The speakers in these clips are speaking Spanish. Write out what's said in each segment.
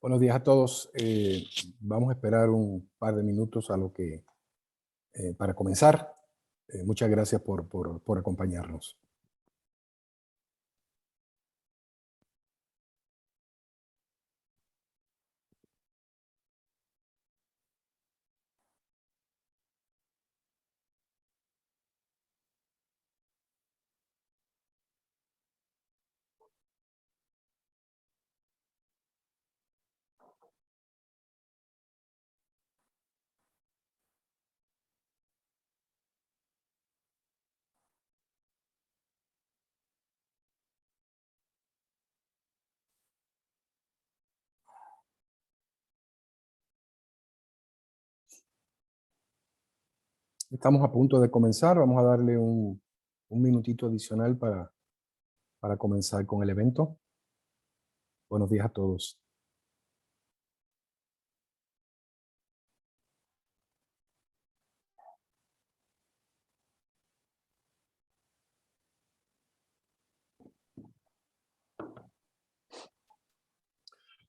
Buenos días a todos. Vamos a esperar un par de minutos para comenzar. Muchas gracias por acompañarnos. Estamos a punto de comenzar. Vamos a darle un minutito adicional para comenzar con el evento. Buenos días a todos.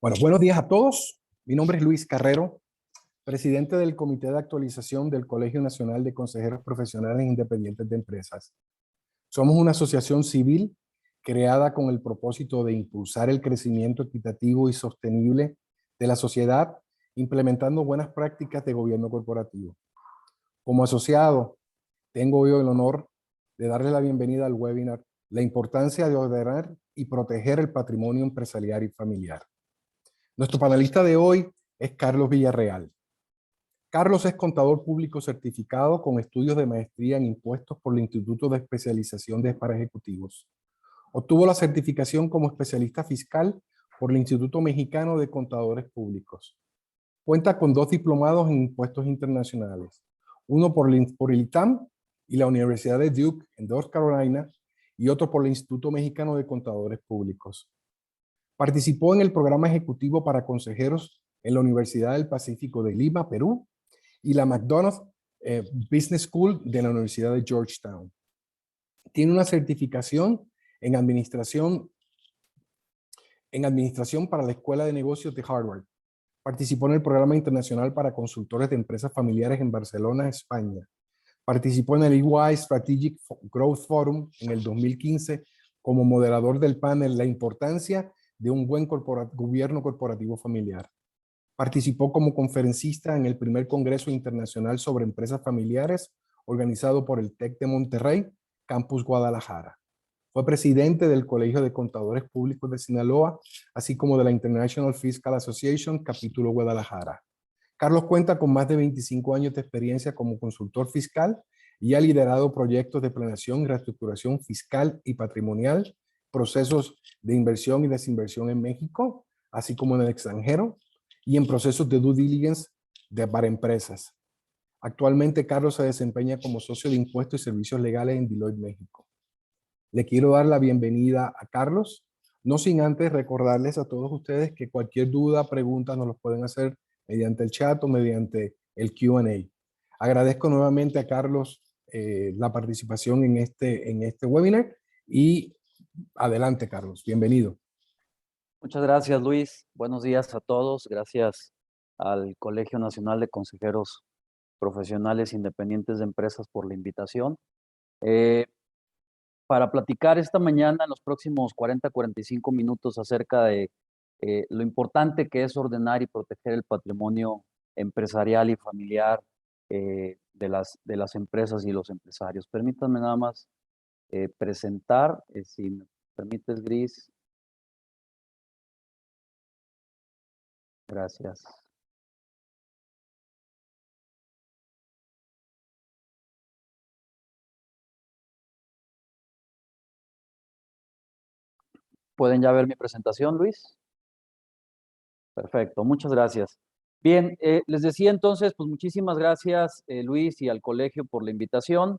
Bueno, buenos días a todos. Mi nombre es Luis Carrero, presidente del Comité de Actualización del Colegio Nacional de Consejeros Profesionales Independientes de Empresas. Somos una asociación civil creada con el propósito de impulsar el crecimiento equitativo y sostenible de la sociedad, implementando buenas prácticas de gobierno corporativo. Como asociado, tengo hoy el honor de darle la bienvenida al webinar La importancia de ordenar y proteger el patrimonio empresarial y familiar. Nuestro panelista de hoy es Carlos Villarreal. Carlos es contador público certificado con estudios de maestría en impuestos por el Instituto de Especialización para Ejecutivos. Obtuvo la certificación como especialista fiscal por el Instituto Mexicano de Contadores Públicos. Cuenta con 2 diplomados en impuestos internacionales, uno por el ITAM y la Universidad de Duke en North Carolina y otro por el Instituto Mexicano de Contadores Públicos. Participó en el programa ejecutivo para consejeros en la Universidad del Pacífico de Lima, Perú, y la McDonald's Business School de la Universidad de Georgetown. Tiene una certificación en administración para la Escuela de Negocios de Harvard. Participó en el programa internacional para consultores de empresas familiares en Barcelona, España. Participó en el EY Strategic Growth Forum en el 2015 como moderador del panel La importancia de un buen gobierno corporativo familiar. Participó como conferencista en el primer Congreso Internacional sobre Empresas Familiares organizado por el TEC de Monterrey, Campus Guadalajara. Fue presidente del Colegio de Contadores Públicos de Sinaloa, así como de la International Fiscal Association, capítulo Guadalajara. Carlos cuenta con más de 25 años de experiencia como consultor fiscal y ha liderado proyectos de planeación y reestructuración fiscal y patrimonial, procesos de inversión y desinversión en México, así como en el extranjero, y en procesos de due diligence para empresas. Actualmente, Carlos se desempeña como socio de impuestos y servicios legales en Deloitte, México. Le quiero dar la bienvenida a Carlos, no sin antes recordarles a todos ustedes que cualquier duda, pregunta, nos los pueden hacer mediante el chat o mediante el Q&A. Agradezco nuevamente a Carlos la participación en este webinar y adelante, Carlos, bienvenido. Muchas gracias, Luis. Buenos días a todos. Gracias al Colegio Nacional de Consejeros Profesionales Independientes de Empresas por la invitación. Para platicar esta mañana en los próximos 40-45 minutos acerca de lo importante que es ordenar y proteger el patrimonio empresarial y familiar de las empresas y los empresarios. Permítanme nada más presentar, si me permites, Gris. Gracias. ¿Pueden ya ver mi presentación, Luis? Perfecto, muchas gracias. Bien, les decía entonces, pues muchísimas gracias, Luis, y al colegio por la invitación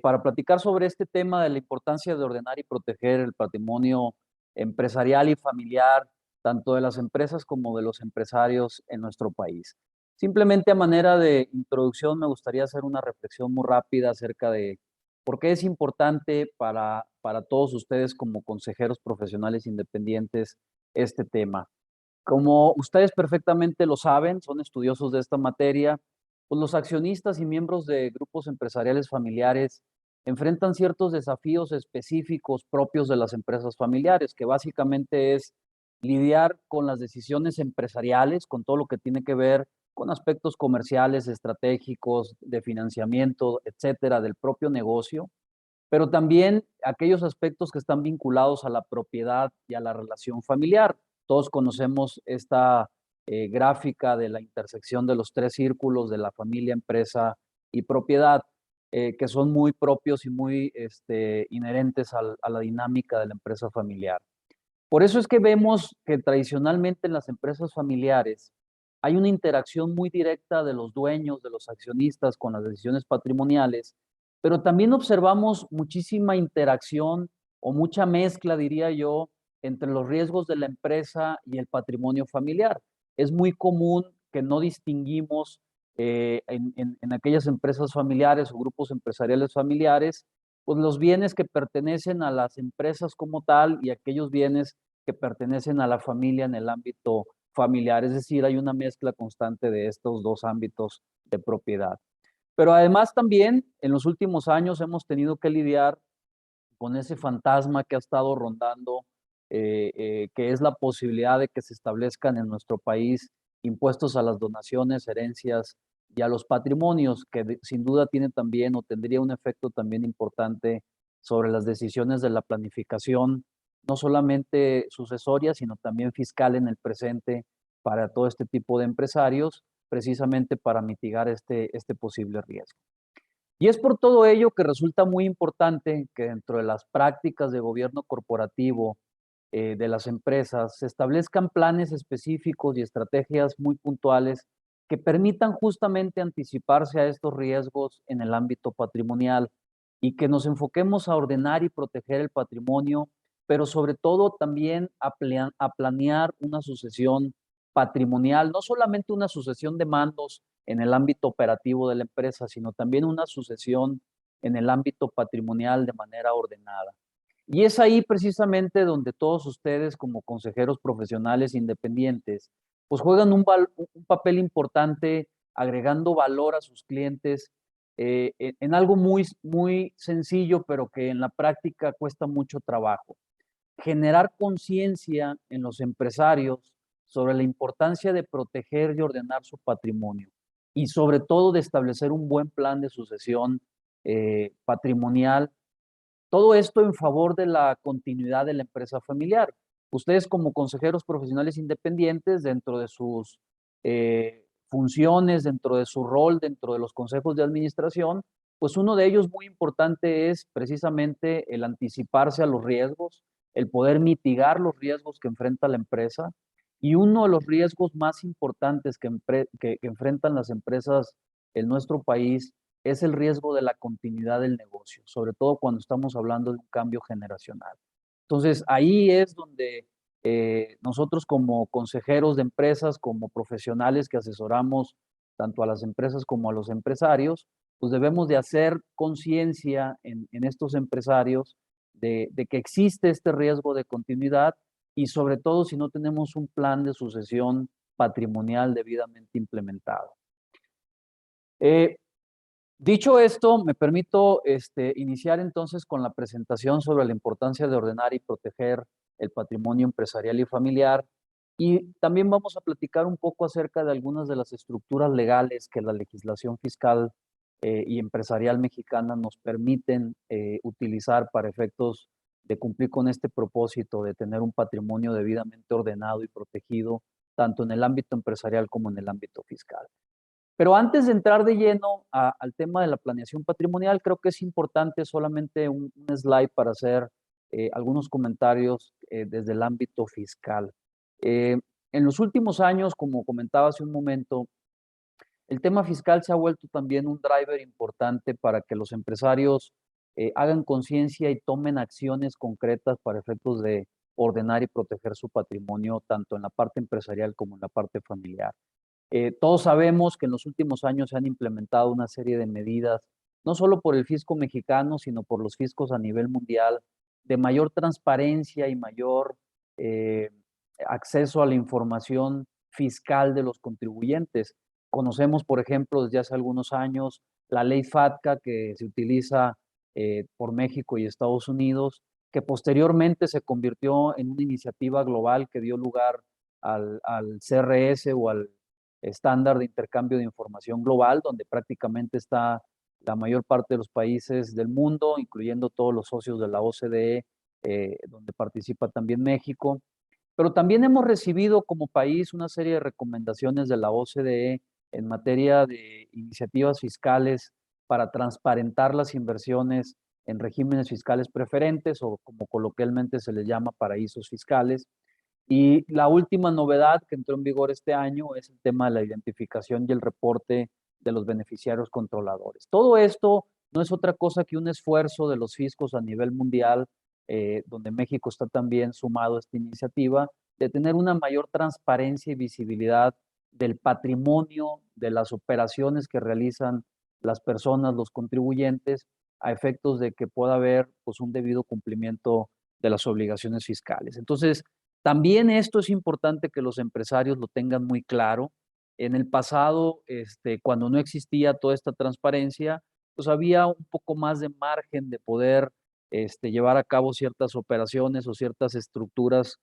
para platicar sobre este tema de la importancia de ordenar y proteger el patrimonio empresarial y familiar, tanto de las empresas como de los empresarios en nuestro país. Simplemente a manera de introducción me gustaría hacer una reflexión muy rápida acerca de por qué es importante para todos ustedes como consejeros profesionales independientes este tema. Como ustedes perfectamente lo saben, son estudiosos de esta materia, pues los accionistas y miembros de grupos empresariales familiares enfrentan ciertos desafíos específicos propios de las empresas familiares, que básicamente es lidiar con las decisiones empresariales, con todo lo que tiene que ver con aspectos comerciales, estratégicos, de financiamiento, etcétera, del propio negocio, pero también aquellos aspectos que están vinculados a la propiedad y a la relación familiar. Todos conocemos esta gráfica de la intersección de los tres círculos de la familia, empresa y propiedad, que son muy propios y muy inherentes a la dinámica de la empresa familiar. Por eso es que vemos que tradicionalmente en las empresas familiares hay una interacción muy directa de los dueños, de los accionistas con las decisiones patrimoniales, pero también observamos muchísima interacción o mucha mezcla, diría yo, entre los riesgos de la empresa y el patrimonio familiar. Es muy común que no distinguimos en aquellas empresas familiares o grupos empresariales familiares, pues los bienes que pertenecen a las empresas como tal y aquellos bienes que pertenecen a la familia en el ámbito familiar. Es decir, hay una mezcla constante de estos dos ámbitos de propiedad. Pero además también en los últimos años hemos tenido que lidiar con ese fantasma que ha estado rondando, que es la posibilidad de que se establezcan en nuestro país impuestos a las donaciones, herencias y a los patrimonios, que sin duda tiene también o tendría un efecto también importante sobre las decisiones de la planificación, no solamente sucesoria, sino también fiscal en el presente para todo este tipo de empresarios, precisamente para mitigar este posible riesgo. Y es por todo ello que resulta muy importante que dentro de las prácticas de gobierno corporativo de las empresas se establezcan planes específicos y estrategias muy puntuales que permitan justamente anticiparse a estos riesgos en el ámbito patrimonial y que nos enfoquemos a ordenar y proteger el patrimonio, pero sobre todo también a planear una sucesión patrimonial, no solamente una sucesión de mandos en el ámbito operativo de la empresa, sino también una sucesión en el ámbito patrimonial de manera ordenada. Y es ahí precisamente donde todos ustedes como consejeros profesionales independientes, pues juegan un papel importante agregando valor a sus clientes en algo muy, muy sencillo, pero que en la práctica cuesta mucho trabajo. Generar conciencia en los empresarios sobre la importancia de proteger y ordenar su patrimonio y sobre todo de establecer un buen plan de sucesión patrimonial. Todo esto en favor de la continuidad de la empresa familiar. Ustedes como consejeros profesionales independientes, dentro de sus funciones, dentro de su rol, dentro de los consejos de administración, pues uno de ellos muy importante es precisamente el anticiparse a los riesgos, el poder mitigar los riesgos que enfrenta la empresa. Y uno de los riesgos más importantes que enfrentan las empresas en nuestro país es el riesgo de la continuidad del negocio, sobre todo cuando estamos hablando de un cambio generacional. Entonces, ahí es donde nosotros como consejeros de empresas, como profesionales que asesoramos tanto a las empresas como a los empresarios, pues debemos de hacer conciencia en estos empresarios de que existe este riesgo de continuidad y sobre todo si no tenemos un plan de sucesión patrimonial debidamente implementado. Eh, Dicho esto, me permito iniciar entonces con la presentación sobre la importancia de ordenar y proteger el patrimonio empresarial y familiar. Y también vamos a platicar un poco acerca de algunas de las estructuras legales que la legislación fiscal y empresarial mexicana nos permiten utilizar para efectos de cumplir con este propósito de tener un patrimonio debidamente ordenado y protegido, tanto en el ámbito empresarial como en el ámbito fiscal. Pero antes de entrar de lleno al tema de la planeación patrimonial, creo que es importante solamente un slide para hacer algunos comentarios desde el ámbito fiscal. Eh, en los últimos años, como comentaba hace un momento, el tema fiscal se ha vuelto también un driver importante para que los empresarios hagan conciencia y tomen acciones concretas para efectos de ordenar y proteger su patrimonio, tanto en la parte empresarial como en la parte familiar. Todos sabemos que en los últimos años se han implementado una serie de medidas, no solo por el fisco mexicano, sino por los fiscos a nivel mundial, de mayor transparencia y mayor acceso a la información fiscal de los contribuyentes. Conocemos, por ejemplo, desde hace algunos años la ley FATCA que se utiliza por México y Estados Unidos, que posteriormente se convirtió en una iniciativa global que dio lugar al CRS o al estándar de intercambio de información global, donde prácticamente está la mayor parte de los países del mundo, incluyendo todos los socios de la OCDE, donde participa también México. Pero también hemos recibido como país una serie de recomendaciones de la OCDE en materia de iniciativas fiscales para transparentar las inversiones en regímenes fiscales preferentes o como coloquialmente se les llama paraísos fiscales. Y la última novedad que entró en vigor este año es el tema de la identificación y el reporte de los beneficiarios controladores. Todo esto no es otra cosa que un esfuerzo de los fiscos a nivel mundial, donde México está también sumado a esta iniciativa, de tener una mayor transparencia y visibilidad del patrimonio, de las operaciones que realizan las personas, los contribuyentes, a efectos de que pueda haber pues, un debido cumplimiento de las obligaciones fiscales. Entonces, también esto es importante que los empresarios lo tengan muy claro. En el pasado, cuando no existía toda esta transparencia, pues había un poco más de margen de poder llevar a cabo ciertas operaciones o ciertas estructuras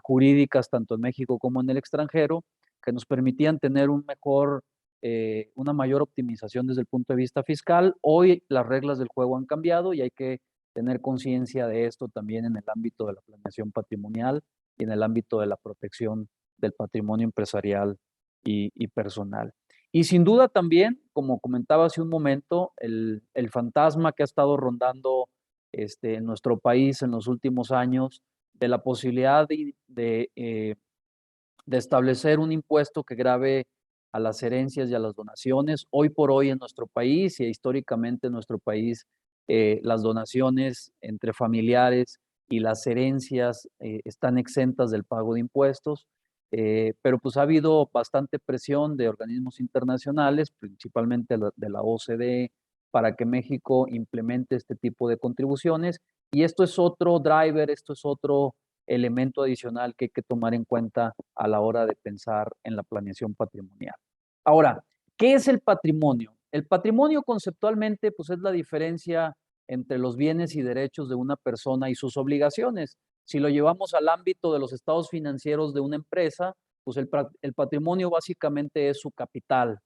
jurídicas, tanto en México como en el extranjero, que nos permitían tener una mayor optimización desde el punto de vista fiscal. Hoy las reglas del juego han cambiado y hay que tener conciencia de esto también en el ámbito de la planeación patrimonial y en el ámbito de la protección del patrimonio empresarial y personal. Y sin duda también, como comentaba hace un momento, el fantasma que ha estado rondando en nuestro país en los últimos años de la posibilidad de establecer un impuesto que grave a las herencias y a las donaciones. Hoy por hoy en nuestro país y históricamente en nuestro país, las donaciones entre familiares y las herencias están exentas del pago de impuestos, pero pues ha habido bastante presión de organismos internacionales, principalmente de la OCDE, para que México implemente este tipo de contribuciones. Y esto es otro driver, esto es otro elemento adicional que hay que tomar en cuenta a la hora de pensar en la planeación patrimonial. Ahora, ¿qué es el patrimonio? El patrimonio conceptualmente pues es la diferencia entre los bienes y derechos de una persona y sus obligaciones. Si lo llevamos al ámbito de los estados financieros de una empresa, pues el patrimonio básicamente es su capital,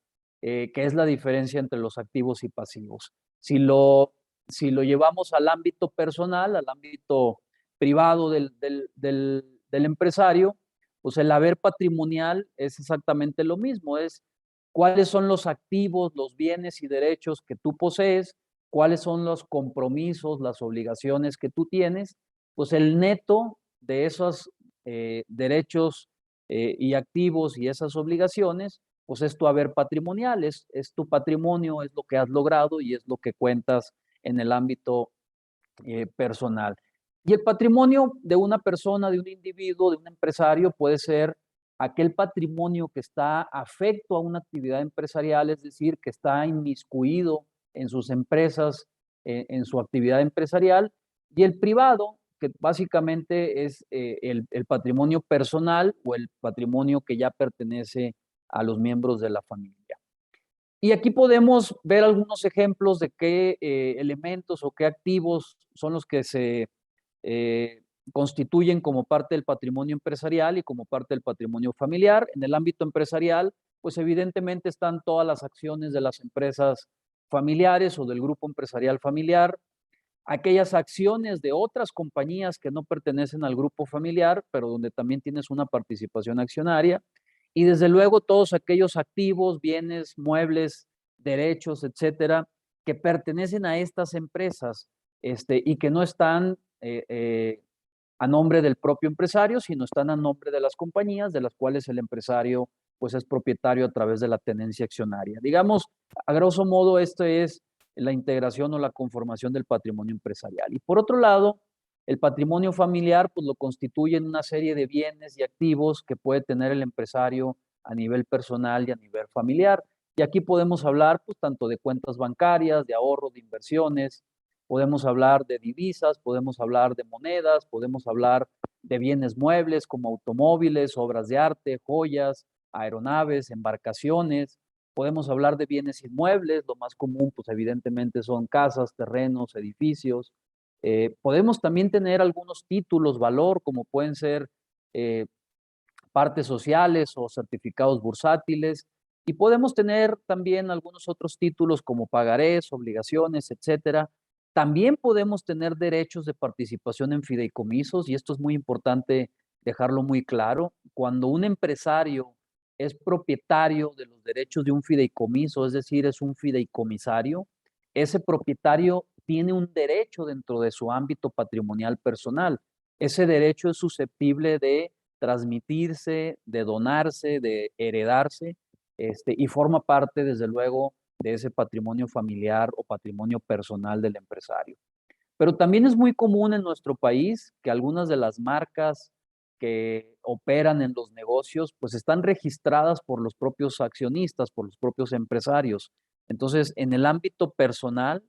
que es la diferencia entre los activos y pasivos. Si lo llevamos al ámbito personal, al ámbito privado del empresario, pues el haber patrimonial es exactamente lo mismo, es cuáles son los activos, los bienes y derechos que tú posees, cuáles son los compromisos, las obligaciones que tú tienes, pues el neto de esos derechos y activos y esas obligaciones, pues es tu haber patrimonial, es tu patrimonio, es lo que has logrado y es lo que cuentas en el ámbito personal. Y el patrimonio de una persona, de un individuo, de un empresario puede ser aquel patrimonio que está afecto a una actividad empresarial, es decir, que está inmiscuido en sus empresas, en su actividad empresarial, y el privado, que básicamente es el patrimonio personal o el patrimonio que ya pertenece a los miembros de la familia. Y aquí podemos ver algunos ejemplos de qué elementos o qué activos son los que se constituyen como parte del patrimonio empresarial y como parte del patrimonio familiar. En el ámbito empresarial, pues evidentemente están todas las acciones de las empresas familiares o del grupo empresarial familiar, aquellas acciones de otras compañías que no pertenecen al grupo familiar, pero donde también tienes una participación accionaria, y desde luego todos aquellos activos, bienes, muebles, derechos, etcétera, que pertenecen a estas empresas y que no están a nombre del propio empresario, sino están a nombre de las compañías de las cuales el empresario pues es propietario a través de la tenencia accionaria. Digamos, a grosso modo, esto es la integración o la conformación del patrimonio empresarial. Y por otro lado, el patrimonio familiar pues lo constituyen una serie de bienes y activos que puede tener el empresario a nivel personal y a nivel familiar. Y aquí podemos hablar pues tanto de cuentas bancarias, de ahorros, de inversiones, podemos hablar de divisas, podemos hablar de monedas, podemos hablar de bienes muebles como automóviles, obras de arte, joyas, aeronaves, embarcaciones. Podemos hablar de bienes inmuebles, lo más común, pues evidentemente son casas, terrenos, edificios. Podemos también tener algunos títulos valor, como pueden ser eh, partes sociales o certificados bursátiles, y podemos tener también algunos otros títulos como pagarés, obligaciones, etcétera. También podemos tener derechos de participación en fideicomisos, y esto es muy importante dejarlo muy claro. Cuando un empresario es propietario de los derechos de un fideicomiso, es decir, es un fideicomisario, ese propietario tiene un derecho dentro de su ámbito patrimonial personal. Ese derecho es susceptible de transmitirse, de donarse, de heredarse, y forma parte, desde luego, de ese patrimonio familiar o patrimonio personal del empresario. Pero también es muy común en nuestro país que algunas de las marcas que operan en los negocios, pues están registradas por los propios accionistas, por los propios empresarios. Entonces, en el ámbito personal,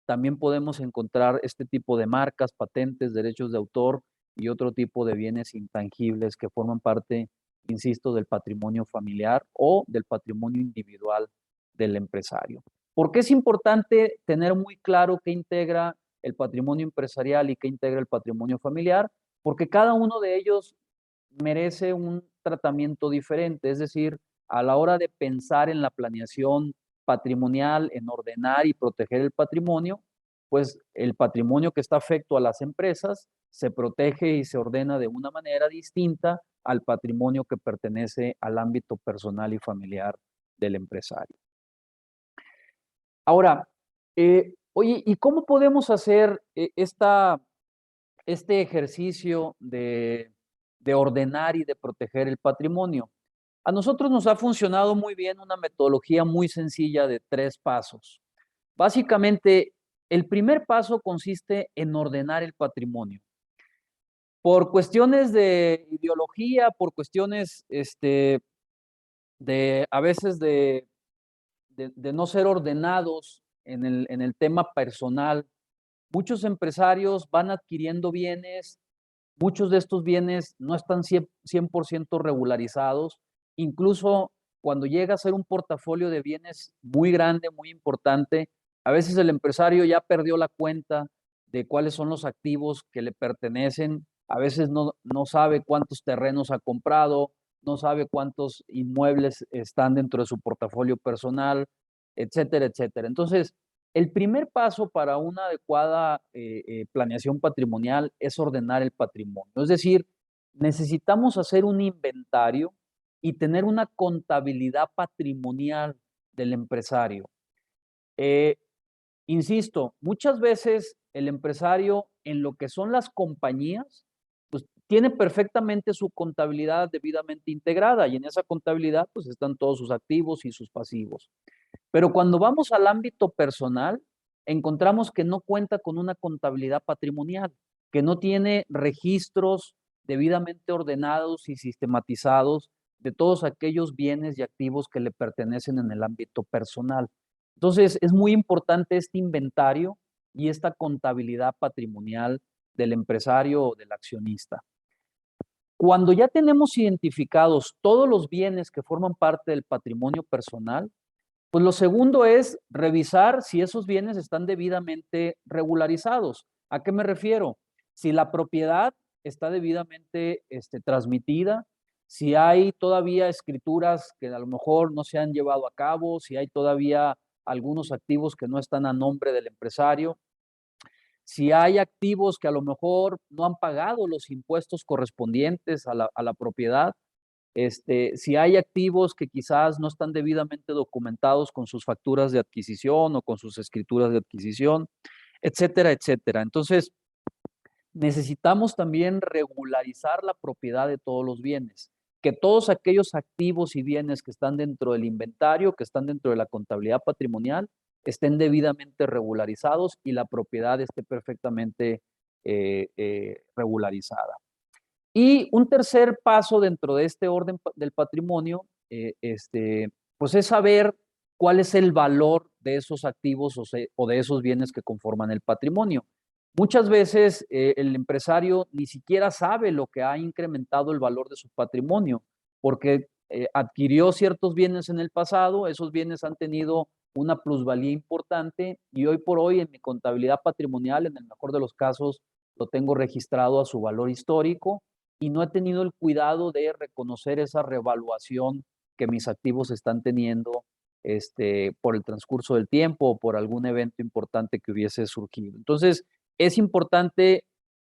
también podemos encontrar este tipo de marcas, patentes, derechos de autor y otro tipo de bienes intangibles que forman parte, insisto, del patrimonio familiar o del patrimonio individual del empresario. ¿Por qué es importante tener muy claro qué integra el patrimonio empresarial y qué integra el patrimonio familiar? Porque cada uno de ellos merece un tratamiento diferente, es decir, a la hora de pensar en la planeación patrimonial, en ordenar y proteger el patrimonio, pues el patrimonio que está afecto a las empresas se protege y se ordena de una manera distinta al patrimonio que pertenece al ámbito personal y familiar del empresario. Ahora, oye, ¿y cómo podemos hacer este ejercicio de ordenar y de proteger el patrimonio? A nosotros nos ha funcionado muy bien una metodología muy sencilla de 3 pasos. Básicamente, el primer paso consiste en ordenar el patrimonio. Por cuestiones de ideología, por cuestiones, de a veces de no ser ordenados en el tema personal, muchos empresarios van adquiriendo bienes. Muchos de estos bienes no están 100% regularizados. Incluso cuando llega a ser un portafolio de bienes muy grande, muy importante, a veces el empresario ya perdió la cuenta de cuáles son los activos que le pertenecen. A veces no sabe cuántos terrenos ha comprado, no sabe cuántos inmuebles están dentro de su portafolio personal, etcétera, etcétera. Entonces, el primer paso para una adecuada planeación patrimonial es ordenar el patrimonio. Es decir, necesitamos hacer un inventario y tener una contabilidad patrimonial del empresario. Eh, Insisto, muchas veces el empresario en lo que son las compañías, pues tiene perfectamente su contabilidad debidamente integrada, y en esa contabilidad pues están todos sus activos y sus pasivos. Pero cuando vamos al ámbito personal, encontramos que no cuenta con una contabilidad patrimonial, que no tiene registros debidamente ordenados y sistematizados de todos aquellos bienes y activos que le pertenecen en el ámbito personal. Entonces, es muy importante este inventario y esta contabilidad patrimonial del empresario o del accionista. Cuando ya tenemos identificados todos los bienes que forman parte del patrimonio personal, pues lo segundo es revisar si esos bienes están debidamente regularizados. ¿A qué me refiero? Si la propiedad está debidamente transmitida, si hay todavía escrituras que a lo mejor no se han llevado a cabo, si hay todavía algunos activos que no están a nombre del empresario, si hay activos que a lo mejor no han pagado los impuestos correspondientes a la propiedad, si hay activos que quizás no están debidamente documentados con sus facturas de adquisición o con sus escrituras de adquisición, etcétera, etcétera. Entonces, necesitamos también regularizar la propiedad de todos los bienes, que todos aquellos activos y bienes que están dentro del inventario, que están dentro de la contabilidad patrimonial, estén debidamente regularizados y la propiedad esté perfectamente regularizada. Y un tercer paso dentro de este orden del patrimonio, pues es saber cuál es el valor de esos activos o de esos bienes que conforman el patrimonio. Muchas veces el empresario ni siquiera sabe lo que ha incrementado el valor de su patrimonio, porque adquirió ciertos bienes en el pasado, esos bienes han tenido una plusvalía importante y hoy por hoy en mi contabilidad patrimonial, en el mejor de los casos, lo tengo registrado a su valor histórico y no he tenido el cuidado de reconocer esa revaluación que mis activos están teniendo por el transcurso del tiempo o por algún evento importante que hubiese surgido. Entonces, es importante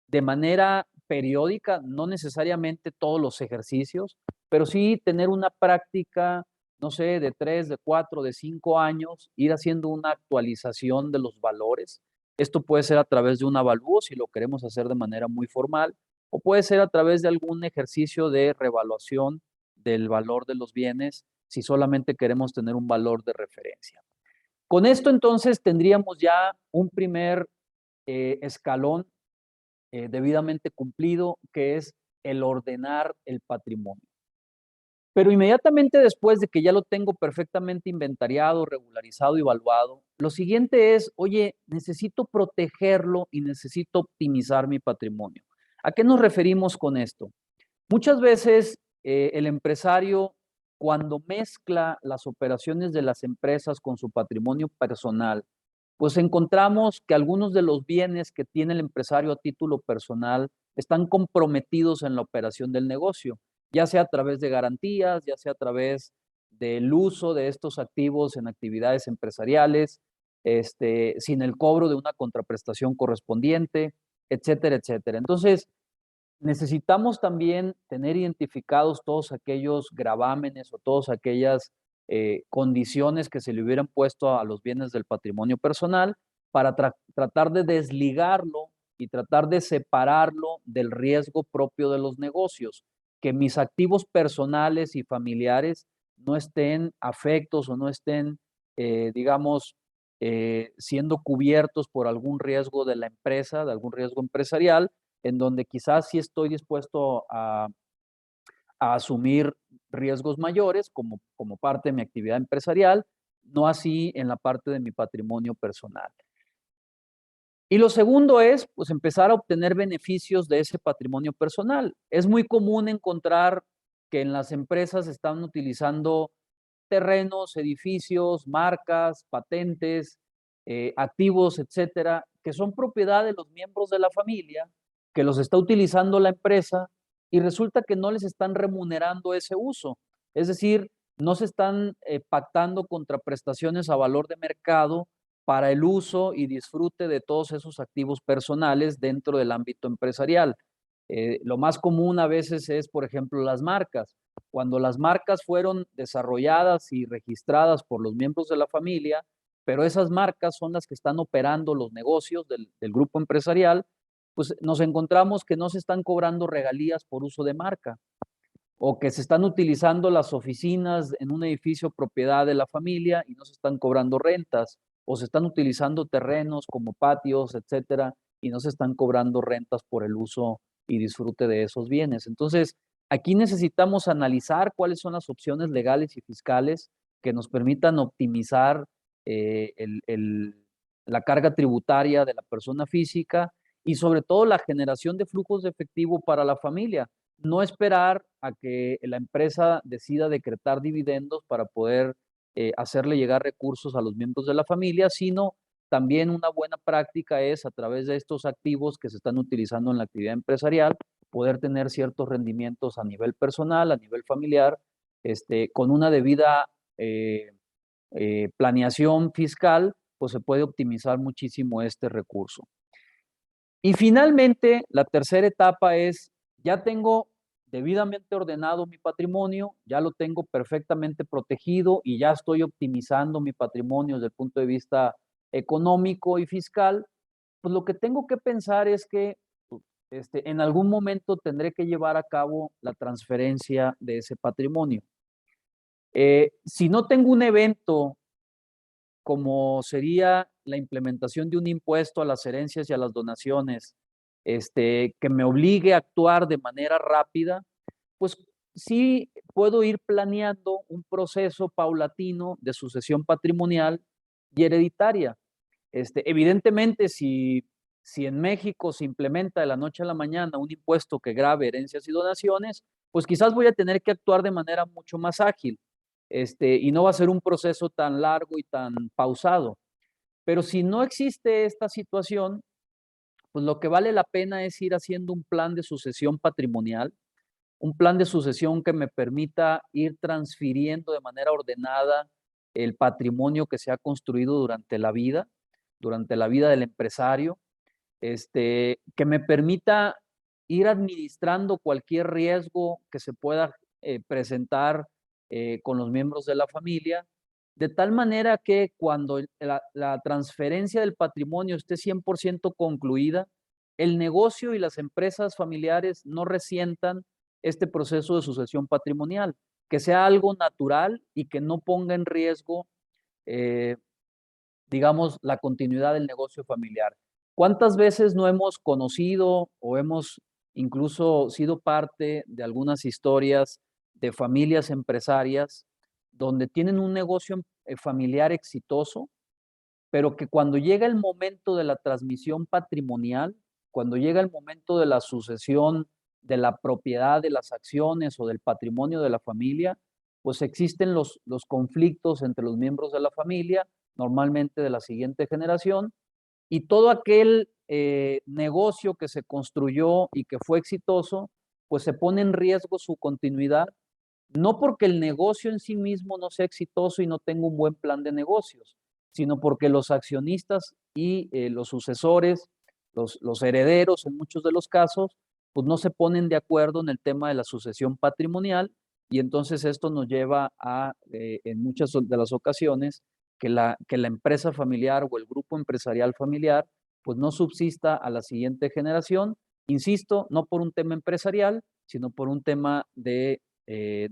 de manera periódica, no necesariamente todos los ejercicios, pero sí tener una práctica, no sé, de 3, de 4, de 5 años, ir haciendo una actualización de los valores. Esto puede ser a través de un avalúo, si lo queremos hacer de manera muy formal, o puede ser a través de algún ejercicio de revaluación del valor de los bienes, si solamente queremos tener un valor de referencia. Con esto entonces tendríamos ya un primer escalón debidamente cumplido, que es el ordenar el patrimonio. Pero inmediatamente después de que ya lo tengo perfectamente inventariado, regularizado y evaluado, lo siguiente es, oye, necesito protegerlo y necesito optimizar mi patrimonio. ¿A qué nos referimos con esto? Muchas veces el empresario, cuando mezcla las operaciones de las empresas con su patrimonio personal, pues encontramos que algunos de los bienes que tiene el empresario a título personal están comprometidos en la operación del negocio, ya sea a través de garantías, ya sea a través del uso de estos activos en actividades empresariales, sin el cobro de una contraprestación correspondiente, etcétera, etcétera. Entonces, necesitamos también tener identificados todos aquellos gravámenes o todas aquellas condiciones que se le hubieran puesto a los bienes del patrimonio personal para tratar de desligarlo y tratar de separarlo del riesgo propio de los negocios, que mis activos personales y familiares no estén afectos o no estén, digamos, siendo cubiertos por algún riesgo de la empresa, de algún riesgo empresarial, en donde quizás sí estoy dispuesto a asumir riesgos mayores como parte de mi actividad empresarial, no así en la parte de mi patrimonio personal. Y lo segundo es, pues, empezar a obtener beneficios de ese patrimonio personal. Es muy común encontrar que en las empresas están utilizando terrenos, edificios, marcas, patentes, activos, etcétera, que son propiedad de los miembros de la familia, que los está utilizando la empresa y resulta que no les están remunerando ese uso. Es decir, no se están pactando contraprestaciones a valor de mercado para el uso y disfrute de todos esos activos personales dentro del ámbito empresarial. Lo más común a veces es, por ejemplo, las marcas. Cuando las marcas fueron desarrolladas y registradas por los miembros de la familia, pero esas marcas son las que están operando los negocios del grupo empresarial, pues nos encontramos que no se están cobrando regalías por uso de marca o que se están utilizando las oficinas en un edificio propiedad de la familia y no se están cobrando rentas, o se están utilizando terrenos como patios, etcétera, y no se están cobrando rentas por el uso y disfrute de esos bienes. Entonces, aquí necesitamos analizar cuáles son las opciones legales y fiscales que nos permitan optimizar la carga tributaria de la persona física y sobre todo la generación de flujos de efectivo para la familia. No esperar a que la empresa decida decretar dividendos para poder hacerle llegar recursos a los miembros de la familia, sino también una buena práctica es a través de estos activos que se están utilizando en la actividad empresarial, poder tener ciertos rendimientos a nivel personal, a nivel familiar, con una debida planeación fiscal, pues se puede optimizar muchísimo este recurso. Y finalmente, la tercera etapa es, ya tengo debidamente ordenado mi patrimonio, ya lo tengo perfectamente protegido y ya estoy optimizando mi patrimonio desde el punto de vista económico y fiscal, pues lo que tengo que pensar es que en algún momento tendré que llevar a cabo la transferencia de ese patrimonio. Si no tengo un evento como sería la implementación de un impuesto a las herencias y a las donaciones, que me obligue a actuar de manera rápida, pues sí puedo ir planeando un proceso paulatino de sucesión patrimonial y hereditaria. Evidentemente, si Si en México se implementa de la noche a la mañana un impuesto que grave herencias y donaciones, pues quizás voy a tener que actuar de manera mucho más ágil, y no va a ser un proceso tan largo y tan pausado. Pero si no existe esta situación, pues lo que vale la pena es ir haciendo un plan de sucesión patrimonial, un plan de sucesión que me permita ir transfiriendo de manera ordenada el patrimonio que se ha construido durante la vida del empresario, que me permita ir administrando cualquier riesgo que se pueda presentar con los miembros de la familia, de tal manera que cuando la transferencia del patrimonio esté 100% concluida, el negocio y las empresas familiares no resientan este proceso de sucesión patrimonial, que sea algo natural y que no ponga en riesgo, eh, digamos, la continuidad del negocio familiar. ¿Cuántas veces no hemos conocido o hemos incluso sido parte de algunas historias de familias empresarias donde tienen un negocio familiar exitoso, pero que cuando llega el momento de la transmisión patrimonial, cuando llega el momento de la sucesión de la propiedad de las acciones o del patrimonio de la familia, pues existen los conflictos entre los miembros de la familia, normalmente de la siguiente generación, y todo aquel negocio que se construyó y que fue exitoso, pues se pone en riesgo su continuidad, no porque el negocio en sí mismo no sea exitoso y no tenga un buen plan de negocios, sino porque los accionistas y los sucesores, los herederos en muchos de los casos, pues no se ponen de acuerdo en el tema de la sucesión patrimonial y entonces esto nos lleva a, en muchas de las ocasiones, que la empresa familiar o el grupo empresarial familiar pues no subsista a la siguiente generación, insisto, no por un tema empresarial, sino por un tema de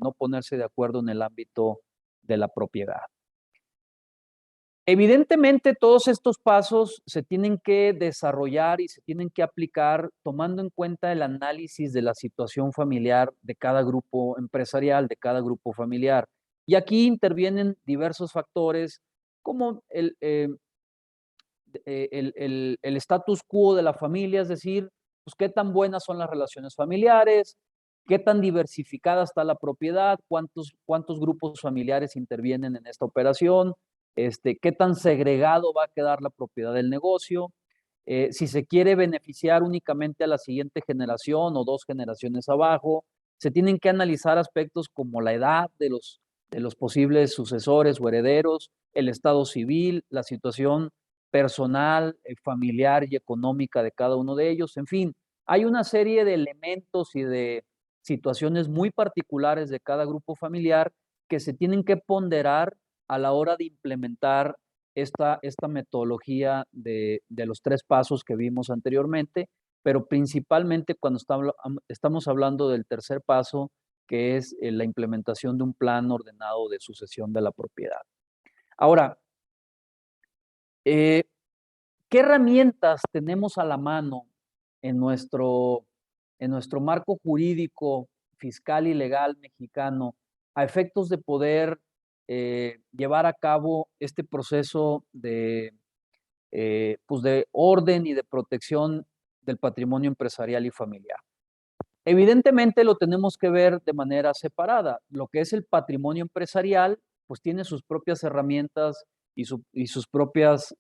no ponerse de acuerdo en el ámbito de la propiedad. Evidentemente, todos estos pasos se tienen que desarrollar y se tienen que aplicar tomando en cuenta el análisis de la situación familiar de cada grupo empresarial, de cada grupo familiar. Y aquí intervienen diversos factores como el status quo de la familia, es decir, pues qué tan buenas son las relaciones familiares, qué tan diversificada está la propiedad, cuántos grupos familiares intervienen en esta operación, qué tan segregado va a quedar la propiedad del negocio, si se quiere beneficiar únicamente a la siguiente generación o 2 generaciones abajo, se tienen que analizar aspectos como la edad de los posibles sucesores o herederos, el estado civil, la situación personal, familiar y económica de cada uno de ellos. En fin, hay una serie de elementos y de situaciones muy particulares de cada grupo familiar que se tienen que ponderar a la hora de implementar esta metodología de los 3 pasos que vimos anteriormente, pero principalmente cuando estamos hablando del tercer paso, que es la implementación de un plan ordenado de sucesión de la propiedad. Ahora, ¿qué herramientas tenemos a la mano en nuestro marco jurídico, fiscal y legal mexicano a efectos de poder llevar a cabo este proceso pues de orden y de protección del patrimonio empresarial y familiar? Evidentemente lo tenemos que ver de manera separada. Lo que es el patrimonio empresarial, pues tiene sus propias herramientas y sus propias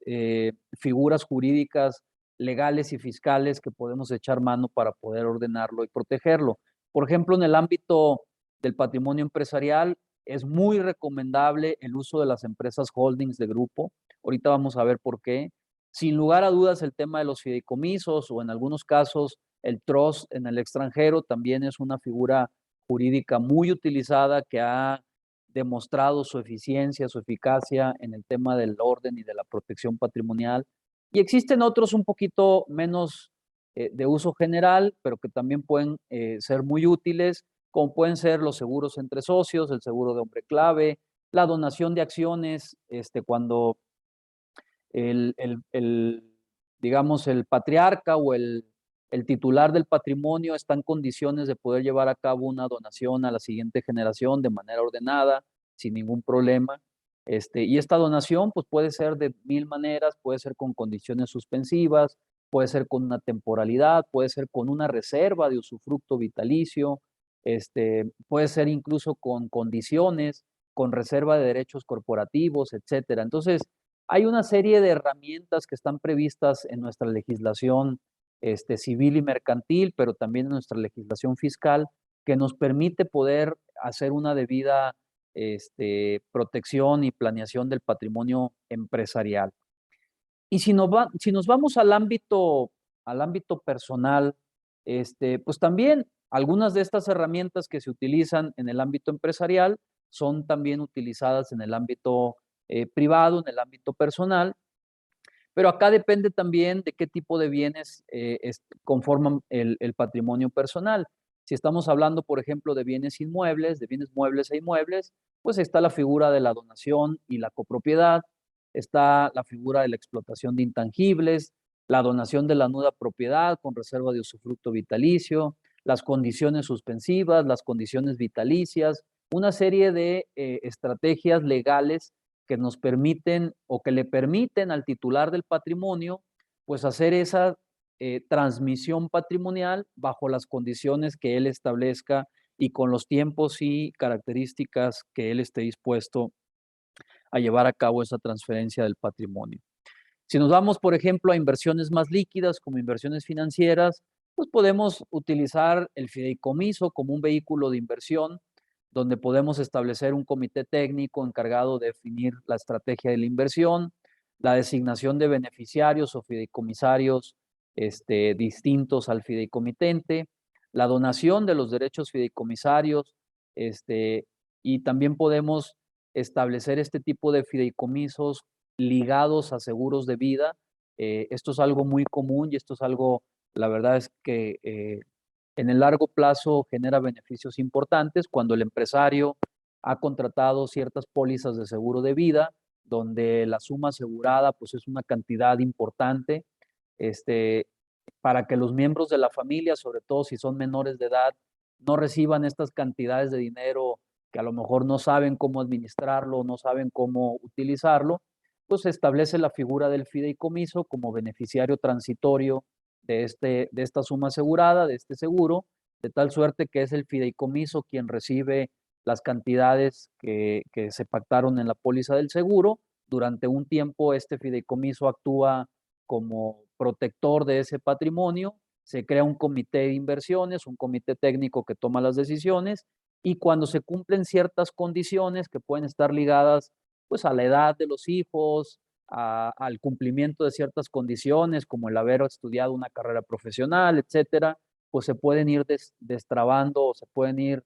figuras jurídicas, legales y fiscales que podemos echar mano para poder ordenarlo y protegerlo. Por ejemplo, en el ámbito del patrimonio empresarial, es muy recomendable el uso de las empresas holdings de grupo. Ahorita vamos a ver por qué. Sin lugar a dudas, el tema de los fideicomisos o en algunos casos el trust en el extranjero también es una figura jurídica muy utilizada que ha demostrado su eficiencia, su eficacia en el tema del orden y de la protección patrimonial. Y existen otros un poquito menos de uso general, pero que también pueden ser muy útiles, como pueden ser los seguros entre socios, el seguro de hombre clave, la donación de acciones, cuando el, el, el, digamos, el patriarca o el titular del patrimonio está en condiciones de poder llevar a cabo una donación a la siguiente generación de manera ordenada, sin ningún problema. Y esta donación pues, puede ser de 1000 maneras, puede ser con condiciones suspensivas, puede ser con una temporalidad, puede ser con una reserva de usufructo vitalicio, puede ser incluso con condiciones, con reserva de derechos corporativos, etcétera. Entonces, hay una serie de herramientas que están previstas en nuestra legislación civil y mercantil, pero también en nuestra legislación fiscal, que nos permite poder hacer una debida protección y planeación del patrimonio empresarial. Y si nos vamos al ámbito personal, pues también algunas de estas herramientas que se utilizan en el ámbito empresarial son también utilizadas en el ámbito privado, en el ámbito personal, pero acá depende también de qué tipo de bienes conforman el patrimonio personal. Si estamos hablando, por ejemplo, de bienes inmuebles, de bienes muebles e inmuebles, pues está la figura de la donación y la copropiedad, está la figura de la explotación de intangibles, la donación de la nuda propiedad con reserva de usufructo vitalicio, las condiciones suspensivas, las condiciones vitalicias, una serie de estrategias legales que nos permiten o que le permiten al titular del patrimonio, pues hacer esa transmisión patrimonial bajo las condiciones que él establezca y con los tiempos y características que él esté dispuesto a llevar a cabo esa transferencia del patrimonio. Si nos vamos, por ejemplo, a inversiones más líquidas como inversiones financieras, pues podemos utilizar el fideicomiso como un vehículo de inversión donde podemos establecer un comité técnico encargado de definir la estrategia de la inversión, la designación de beneficiarios o fideicomisarios distintos al fideicomitente, la donación de los derechos fideicomisarios, y también podemos establecer este tipo de fideicomisos ligados a seguros de vida. Esto es algo muy común y esto es algo, la verdad es que en el largo plazo genera beneficios importantes cuando el empresario ha contratado ciertas pólizas de seguro de vida, donde la suma asegurada pues es una cantidad importante, para que los miembros de la familia, sobre todo si son menores de edad, no reciban estas cantidades de dinero que a lo mejor no saben cómo administrarlo, no saben cómo utilizarlo, pues se establece la figura del fideicomiso como beneficiario transitorio de esta suma asegurada, de este seguro, de tal suerte que es el fideicomiso quien recibe las cantidades que se pactaron en la póliza del seguro. Durante un tiempo este fideicomiso actúa como protector de ese patrimonio, se crea un comité de inversiones, un comité técnico que toma las decisiones y cuando se cumplen ciertas condiciones que pueden estar ligadas pues a la edad de los hijos, al cumplimiento de ciertas condiciones, como el haber estudiado una carrera profesional, etcétera, pues se pueden ir destrabando o se pueden ir,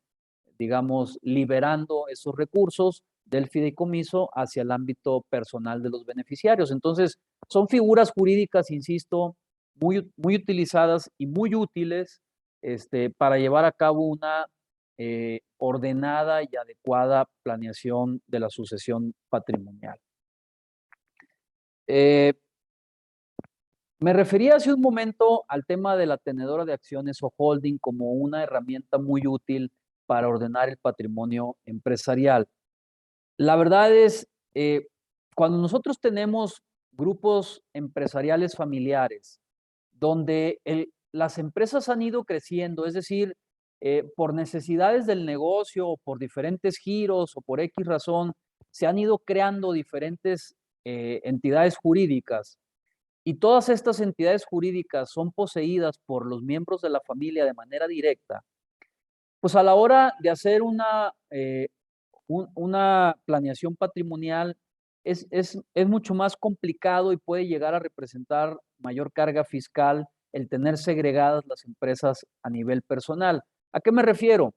digamos, liberando esos recursos del fideicomiso hacia el ámbito personal de los beneficiarios. Entonces, son figuras jurídicas, insisto, muy utilizadas y muy útiles para llevar a cabo una ordenada y adecuada planeación de la sucesión patrimonial. Me refería hace un momento al tema de la tenedora de acciones o holding como una herramienta muy útil para ordenar el patrimonio empresarial. La verdad es, cuando nosotros tenemos grupos empresariales familiares, donde las empresas han ido creciendo, es decir, por necesidades del negocio o por diferentes giros o por X razón, se han ido creando diferentes entidades jurídicas y todas estas entidades jurídicas son poseídas por los miembros de la familia de manera directa, pues a la hora de hacer una planeación patrimonial es mucho más complicado y puede llegar a representar mayor carga fiscal el tener segregadas las empresas a nivel personal. ¿A qué me refiero?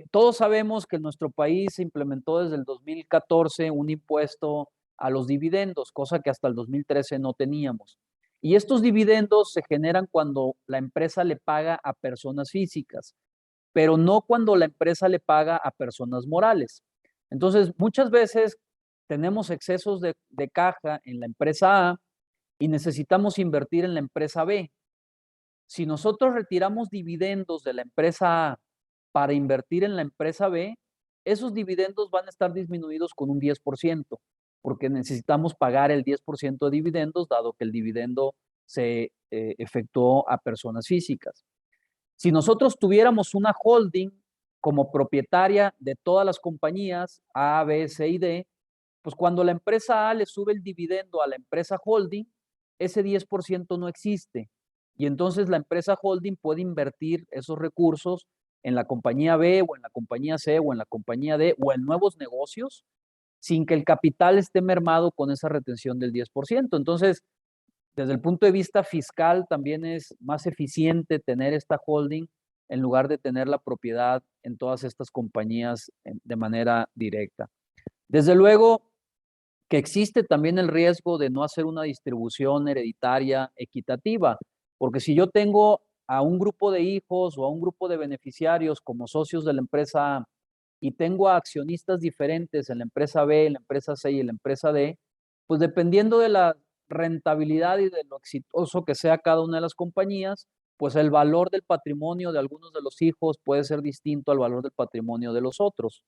Todos sabemos que en nuestro país se implementó desde el 2014 un impuesto a los dividendos, cosa que hasta el 2013 no teníamos. Y estos dividendos se generan cuando la empresa le paga a personas físicas, pero no cuando la empresa le paga a personas morales. Entonces, muchas veces tenemos excesos de caja en la empresa A y necesitamos invertir en la empresa B. Si nosotros retiramos dividendos de la empresa A para invertir en la empresa B, esos dividendos van a estar disminuidos con un 10%, porque necesitamos pagar el 10% de dividendos, dado que el dividendo se efectuó a personas físicas. Si nosotros tuviéramos una holding como propietaria de todas las compañías A, B, C y D, pues cuando la empresa A le sube el dividendo a la empresa holding, ese 10% no existe. Y entonces la empresa holding puede invertir esos recursos en la compañía B o en la compañía C o en la compañía D o en nuevos negocios sin que el capital esté mermado con esa retención del 10%. Entonces, desde el punto de vista fiscal, también es más eficiente tener esta holding en lugar de tener la propiedad en todas estas compañías de manera directa. Desde luego que existe también el riesgo de no hacer una distribución hereditaria equitativa, porque si yo tengo a un grupo de hijos o a un grupo de beneficiarios como socios de la empresa A y tengo a accionistas diferentes en la empresa B, en la empresa C y en la empresa D, pues dependiendo de la rentabilidad y de lo exitoso que sea cada una de las compañías, pues el valor del patrimonio de algunos de los hijos puede ser distinto al valor del patrimonio de los otros.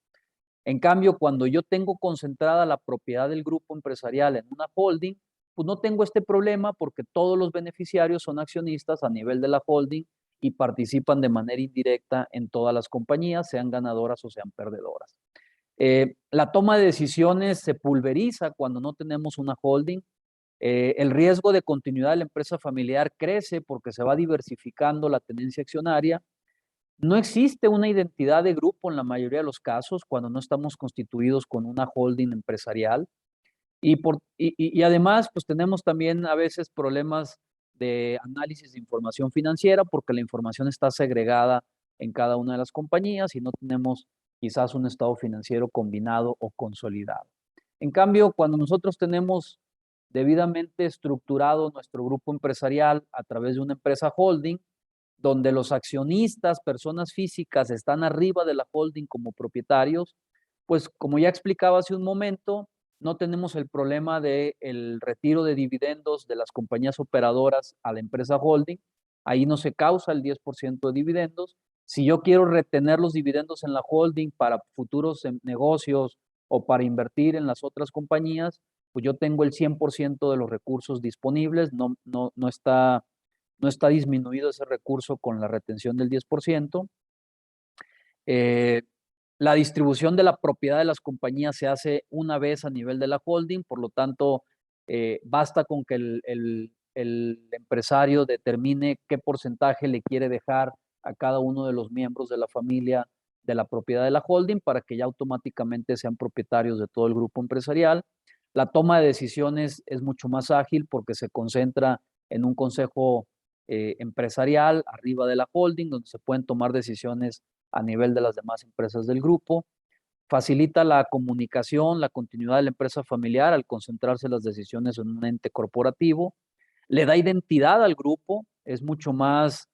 En cambio, cuando yo tengo concentrada la propiedad del grupo empresarial en una holding, pues no tengo este problema porque todos los beneficiarios son accionistas a nivel de la holding y participan de manera indirecta en todas las compañías, sean ganadoras o sean perdedoras. La toma de decisiones se pulveriza cuando no tenemos una holding. El riesgo de continuidad de la empresa familiar crece porque se va diversificando la tenencia accionaria. No existe una identidad de grupo en la mayoría de los casos cuando no estamos constituidos con una holding empresarial. Y además, pues tenemos también a veces problemas de análisis de información financiera porque la información está segregada en cada una de las compañías y no tenemos quizás un estado financiero combinado o consolidado. En cambio, cuando nosotros tenemos debidamente estructurado nuestro grupo empresarial a través de una empresa holding, donde los accionistas, personas físicas, están arriba de la holding como propietarios, pues como ya explicaba hace un momento, no tenemos el problema del retiro de dividendos de las compañías operadoras a la empresa holding. Ahí no se causa el 10% de dividendos. Si yo quiero retener los dividendos en la holding para futuros negocios o para invertir en las otras compañías, pues yo tengo el 100% de los recursos disponibles, no está disminuido ese recurso con la retención del 10%. La distribución de la propiedad de las compañías se hace una vez a nivel de la holding, por lo tanto, basta con que el empresario determine qué porcentaje le quiere dejar a cada uno de los miembros de la familia de la propiedad de la holding para que ya automáticamente sean propietarios de todo el grupo empresarial. La toma de decisiones es mucho más ágil porque se concentra en un consejo empresarial arriba de la holding, donde se pueden tomar decisiones a nivel de las demás empresas del grupo. Facilita la comunicación, la continuidad de la empresa familiar al concentrarse las decisiones en un ente corporativo. Le da identidad al grupo, es mucho más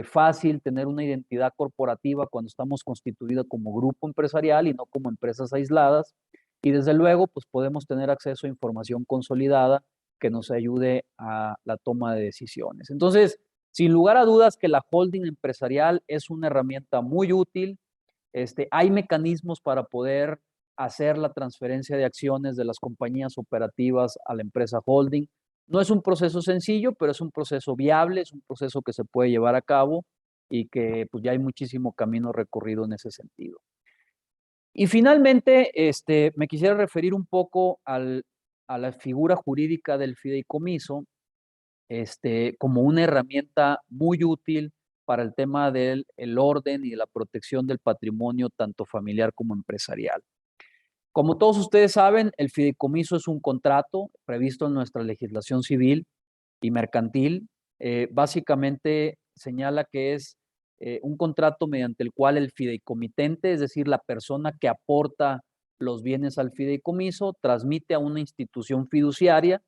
fácil tener una identidad corporativa cuando estamos constituidos como grupo empresarial y no como empresas aisladas. Y desde luego, pues podemos tener acceso a información consolidada que nos ayude a la toma de decisiones. Entonces, sin lugar a dudas que la holding empresarial es una herramienta muy útil. Hay mecanismos para poder hacer la transferencia de acciones de las compañías operativas a la empresa holding. No es un proceso sencillo, pero es un proceso viable, es un proceso que se puede llevar a cabo y que pues ya hay muchísimo camino recorrido en ese sentido. Y finalmente, me quisiera referir un poco a la figura jurídica del fideicomiso, como una herramienta muy útil para el tema del orden y de la protección del patrimonio, tanto familiar como empresarial. Como todos ustedes saben, el fideicomiso es un contrato previsto en nuestra legislación civil y mercantil. Básicamente señala que es un contrato mediante el cual el fideicomitente, es decir, la persona que aporta los bienes al fideicomiso, transmite a una institución fiduciaria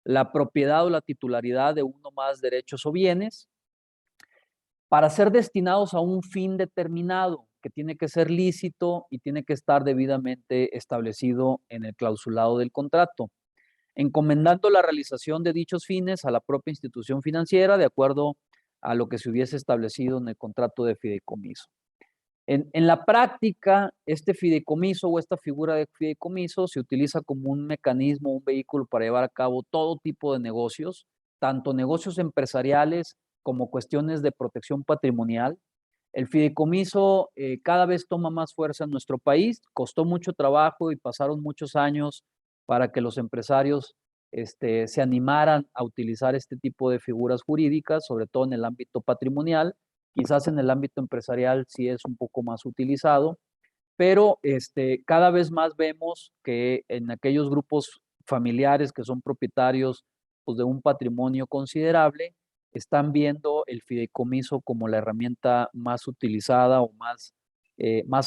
la propiedad o la titularidad de uno o más derechos o bienes para ser destinados a un fin determinado que tiene que ser lícito y tiene que estar debidamente establecido en el clausulado del contrato, encomendando la realización de dichos fines a la propia institución financiera de acuerdo a lo que se hubiese establecido en el contrato de fideicomiso. En la práctica, este fideicomiso o esta figura de fideicomiso se utiliza como un mecanismo, un vehículo para llevar a cabo todo tipo de negocios, tanto negocios empresariales como cuestiones de protección patrimonial. El fideicomiso cada vez toma más fuerza en nuestro país, costó mucho trabajo y pasaron muchos años para que los empresarios se animaran a utilizar este tipo de figuras jurídicas, sobre todo en el ámbito patrimonial. Quizás en el ámbito empresarial sí es un poco más utilizado, pero cada vez más vemos que en aquellos grupos familiares que son propietarios pues, de un patrimonio considerable, están viendo el fideicomiso como la herramienta más utilizada o más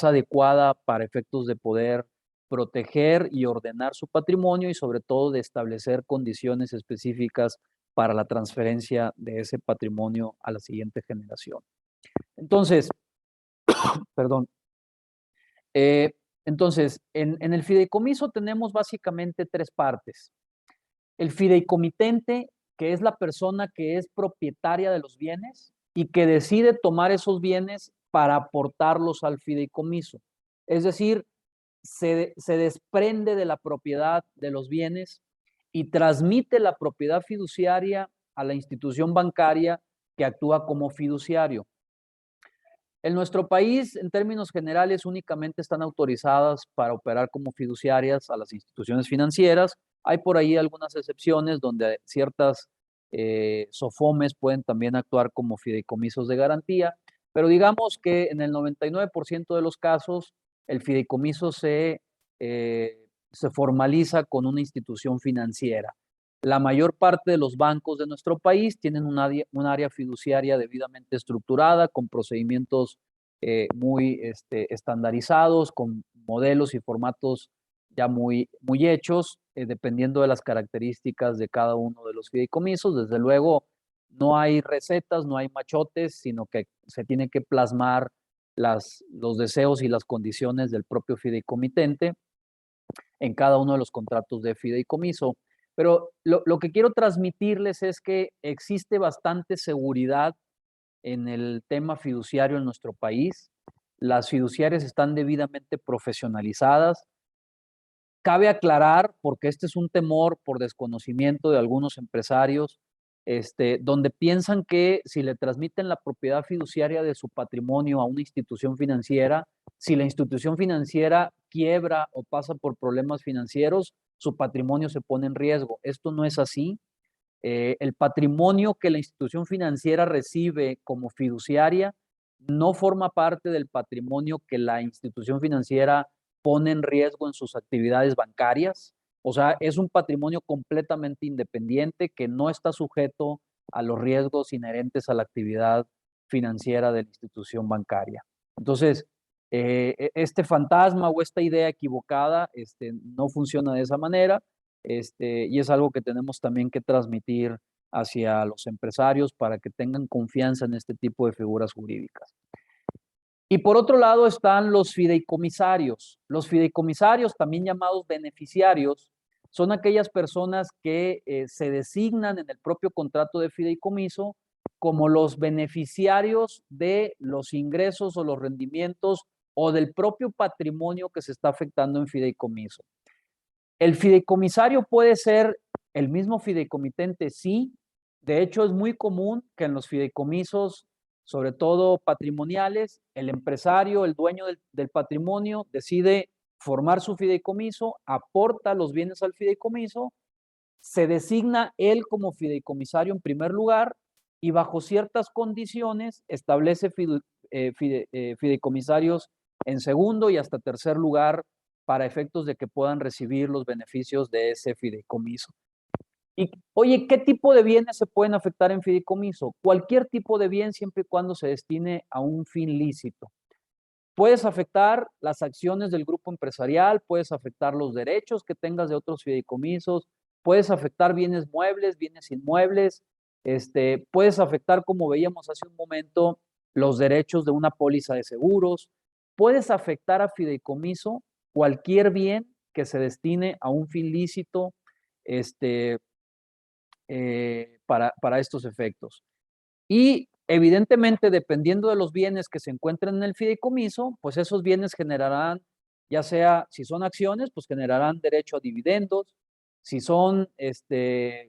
adecuada para efectos de poder proteger y ordenar su patrimonio y sobre todo de establecer condiciones específicas para la transferencia de ese patrimonio a la siguiente generación. Entonces, perdón, eh, en el fideicomiso tenemos básicamente tres partes. El fideicomitente, que es la persona que es propietaria de los bienes y que decide tomar esos bienes para aportarlos al fideicomiso. Es decir, se desprende de la propiedad de los bienes y transmite la propiedad fiduciaria a la institución bancaria que actúa como fiduciario. En nuestro país, en términos generales, únicamente están autorizadas para operar como fiduciarias a las instituciones financieras. Hay por ahí algunas excepciones donde ciertas SOFOMES pueden también actuar como fideicomisos de garantía, pero digamos que en el 99% de los casos el fideicomiso se formaliza con una institución financiera. La mayor parte de los bancos de nuestro país tienen un área fiduciaria debidamente estructurada, con procedimientos muy estandarizados, con modelos y formatos ya muy hechos, dependiendo de las características de cada uno de los fideicomisos. Desde luego, no hay recetas, no hay machotes, sino que se tiene que plasmar los deseos y las condiciones del propio fideicomitente en cada uno de los contratos de fideicomiso. Pero lo que quiero transmitirles es que existe bastante seguridad en el tema fiduciario en nuestro país. Las fiduciarias están debidamente profesionalizadas. Cabe aclarar, porque este es un temor por desconocimiento de algunos empresarios, donde piensan que si le transmiten la propiedad fiduciaria de su patrimonio a una institución financiera, si la institución financiera quiebra o pasa por problemas financieros, su patrimonio se pone en riesgo. Esto no es así. El patrimonio que la institución financiera recibe como fiduciaria no forma parte del patrimonio que la institución financiera pone en riesgo en sus actividades bancarias. O sea, es un patrimonio completamente independiente que no está sujeto a los riesgos inherentes a la actividad financiera de la institución bancaria. Entonces, este fantasma o esta idea equivocada no funciona de esa manera. Y es algo que tenemos también que transmitir hacia los empresarios para que tengan confianza en este tipo de figuras jurídicas. Y por otro lado están los fideicomisarios. Los fideicomisarios, también llamados beneficiarios, son aquellas personas que se designan en el propio contrato de fideicomiso como los beneficiarios de los ingresos o los rendimientos o del propio patrimonio que se está afectando en fideicomiso. El fideicomisario puede ser el mismo fideicomitente, sí. De hecho, es muy común que en los fideicomisos, sobre todo patrimoniales, el empresario, el dueño del patrimonio, decide formar su fideicomiso, aporta los bienes al fideicomiso, se designa él como fideicomisario en primer lugar y bajo ciertas condiciones establece fideicomisarios en segundo y hasta tercer lugar para efectos de que puedan recibir los beneficios de ese fideicomiso. Y, oye, ¿qué tipo de bienes se pueden afectar en fideicomiso? Cualquier tipo de bien siempre y cuando se destine a un fin lícito. Puedes afectar las acciones del grupo empresarial, puedes afectar los derechos que tengas de otros fideicomisos, puedes afectar bienes muebles, bienes inmuebles, puedes afectar, como veíamos hace un momento, los derechos de una póliza de seguros, puedes afectar a fideicomiso cualquier bien que se destine a un fin lícito para estos efectos. Y evidentemente, dependiendo de los bienes que se encuentren en el fideicomiso, pues esos bienes generarán, ya sea si son acciones, pues generarán derecho a dividendos, Si son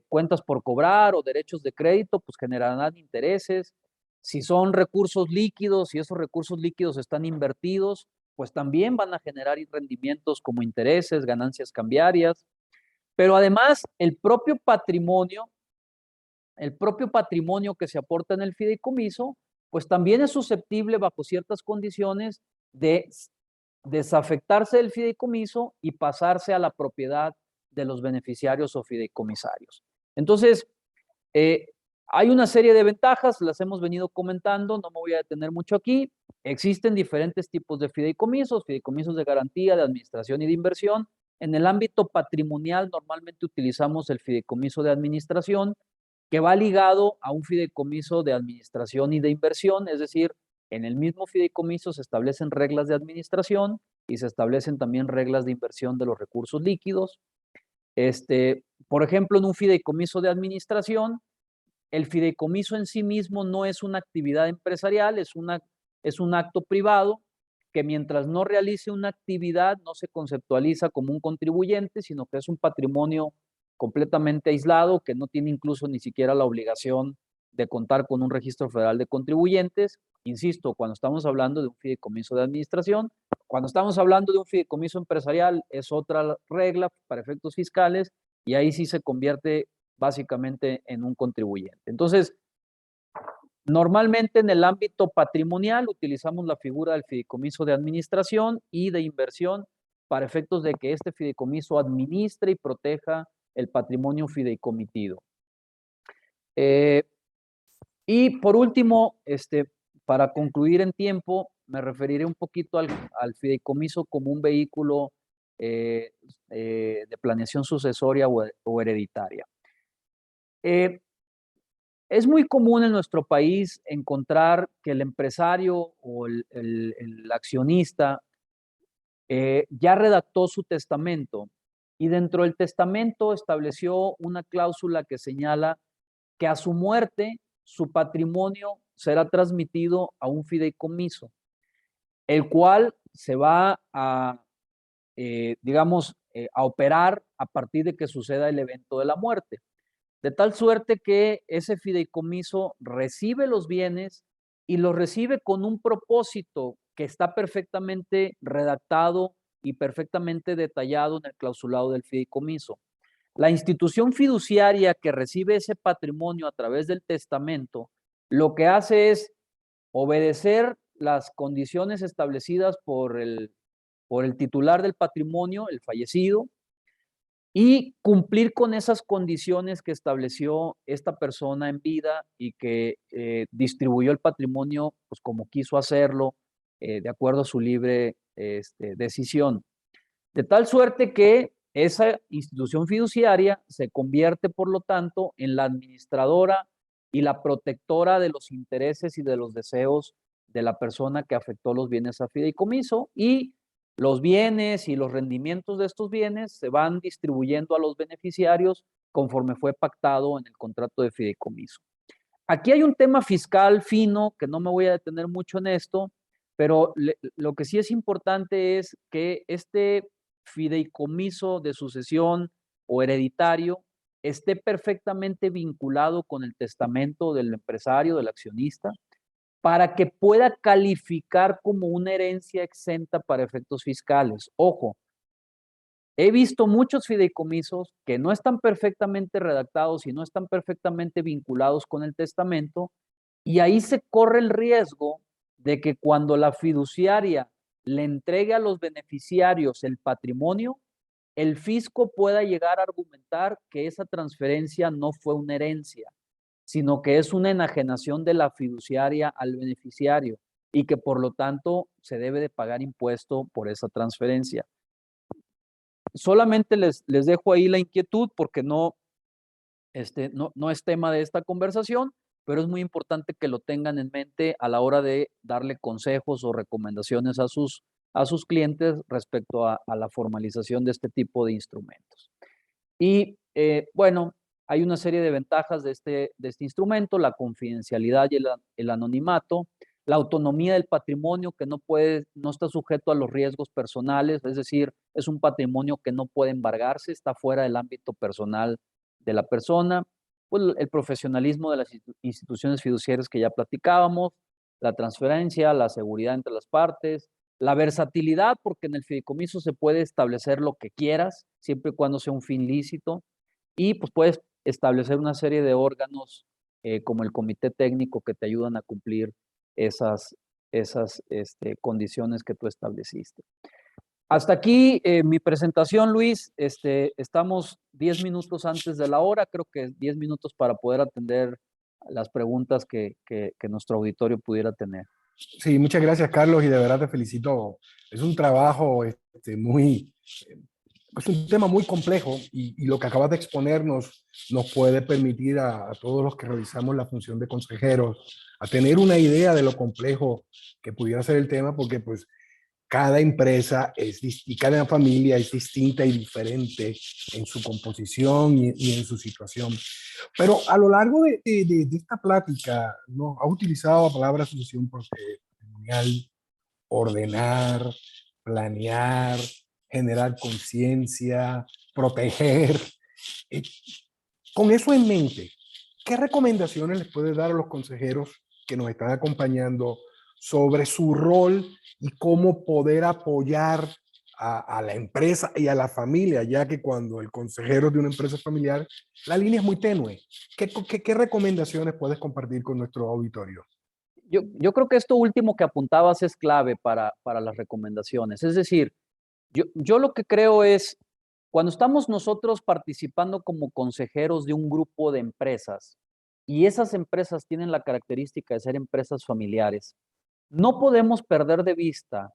cuentas por cobrar o derechos de crédito, pues generarán intereses. Si son recursos líquidos y esos recursos líquidos están invertidos, pues también van a generar rendimientos como intereses, ganancias cambiarias. Pero además, el propio patrimonio que se aporta en el fideicomiso, pues también es susceptible bajo ciertas condiciones de desafectarse del fideicomiso y pasarse a la propiedad de los beneficiarios o fideicomisarios. Entonces, hay una serie de ventajas, las hemos venido comentando, no me voy a detener mucho aquí. Existen diferentes tipos de fideicomisos de garantía, de administración y de inversión. En el ámbito patrimonial, normalmente utilizamos el fideicomiso de administración, que va ligado a un fideicomiso de administración y de inversión, es decir, en el mismo fideicomiso se establecen reglas de administración y se establecen también reglas de inversión de los recursos líquidos. Por ejemplo, en un fideicomiso de administración, el fideicomiso en sí mismo no es una actividad empresarial, es un acto privado que mientras no realice una actividad no se conceptualiza como un contribuyente, sino que es un patrimonio completamente aislado que no tiene incluso ni siquiera la obligación de contar con un registro federal de contribuyentes. Insisto, cuando estamos hablando de un fideicomiso de administración, cuando estamos hablando de un fideicomiso empresarial es otra regla para efectos fiscales y ahí sí se convierte básicamente en un contribuyente. Entonces, normalmente en el ámbito patrimonial utilizamos la figura del fideicomiso de administración y de inversión para efectos de que este fideicomiso administre y proteja el patrimonio fideicomitido. Y por último, para concluir en tiempo, me referiré un poquito al fideicomiso como un vehículo de planeación sucesoria o hereditaria. Es muy común en nuestro país encontrar que el empresario o el accionista ya redactó su testamento y dentro del testamento estableció una cláusula que señala que a su muerte su patrimonio será transmitido a un fideicomiso, el cual se va a, digamos, a operar a partir de que suceda el evento de la muerte. De tal suerte que ese fideicomiso recibe los bienes y los recibe con un propósito que está perfectamente redactado y perfectamente detallado en el clausulado del fideicomiso. La institución fiduciaria que recibe ese patrimonio a través del testamento, lo que hace es obedecer las condiciones establecidas por el titular del patrimonio, el fallecido, y cumplir con esas condiciones que estableció esta persona en vida y que distribuyó el patrimonio pues, como quiso hacerlo, de acuerdo a su libre decisión. De tal suerte que esa institución fiduciaria se convierte, por lo tanto, en la administradora y la protectora de los intereses y de los deseos de la persona que afectó los bienes a fideicomiso y los bienes y los rendimientos de estos bienes se van distribuyendo a los beneficiarios conforme fue pactado en el contrato de fideicomiso. Aquí hay un tema fiscal fino, que no me voy a detener mucho en esto, pero lo que sí es importante es que este fideicomiso de sucesión o hereditario esté perfectamente vinculado con el testamento del empresario, del accionista, para que pueda calificar como una herencia exenta para efectos fiscales. Ojo, he visto muchos fideicomisos que no están perfectamente redactados y no están perfectamente vinculados con el testamento, y ahí se corre el riesgo de que cuando la fiduciaria le entregue a los beneficiarios el patrimonio, el fisco pueda llegar a argumentar que esa transferencia no fue una herencia, sino que es una enajenación de la fiduciaria al beneficiario y que por lo tanto se debe de pagar impuesto por esa transferencia. Solamente les dejo ahí la inquietud porque no es tema de esta conversación, pero es muy importante que lo tengan en mente a la hora de darle consejos o recomendaciones a sus clientes respecto a la formalización de este tipo de instrumentos. Y bueno, hay una serie de ventajas de este instrumento, la confidencialidad y el anonimato. la autonomía del patrimonio que no está sujeto a los riesgos personales, es decir, es un patrimonio que no puede embargarse, está fuera del ámbito personal de la persona, pues el profesionalismo de las instituciones fiduciarias que ya platicábamos, la transferencia, la seguridad entre las partes, la versatilidad, porque en el fideicomiso se puede establecer lo que quieras, siempre y cuando sea un fin lícito, y pues puedes establecer una serie de órganos como el comité técnico que te ayudan a cumplir esas condiciones que tú estableciste. Hasta aquí mi presentación, Luis. Estamos 10 minutos antes de la hora, creo que 10 minutos para poder atender las preguntas que nuestro auditorio pudiera tener. Sí, muchas gracias, Carlos, y de verdad te felicito. Es un trabajo es un tema muy complejo y lo que acabas de exponernos nos puede permitir a todos los que realizamos la función de consejeros a tener una idea de lo complejo que pudiera ser el tema, porque pues cada empresa y cada familia es distinta y diferente en su composición y en su situación. Pero a lo largo de esta plática, ¿no? Ha utilizado la palabra sucesión patrimonial, ordenar, planear, generar conciencia, proteger. Eh, con eso en mente, ¿qué recomendaciones les puede dar a los consejeros que nos están acompañando sobre su rol y cómo poder apoyar a la empresa y a la familia, ya que cuando el consejero de una empresa familiar, la línea es muy tenue? ¿Qué recomendaciones puedes compartir con nuestro auditorio? Yo creo que esto último que apuntabas es clave para las recomendaciones. Es decir, yo lo que creo es, cuando estamos nosotros participando como consejeros de un grupo de empresas y esas empresas tienen la característica de ser empresas familiares, no podemos perder de vista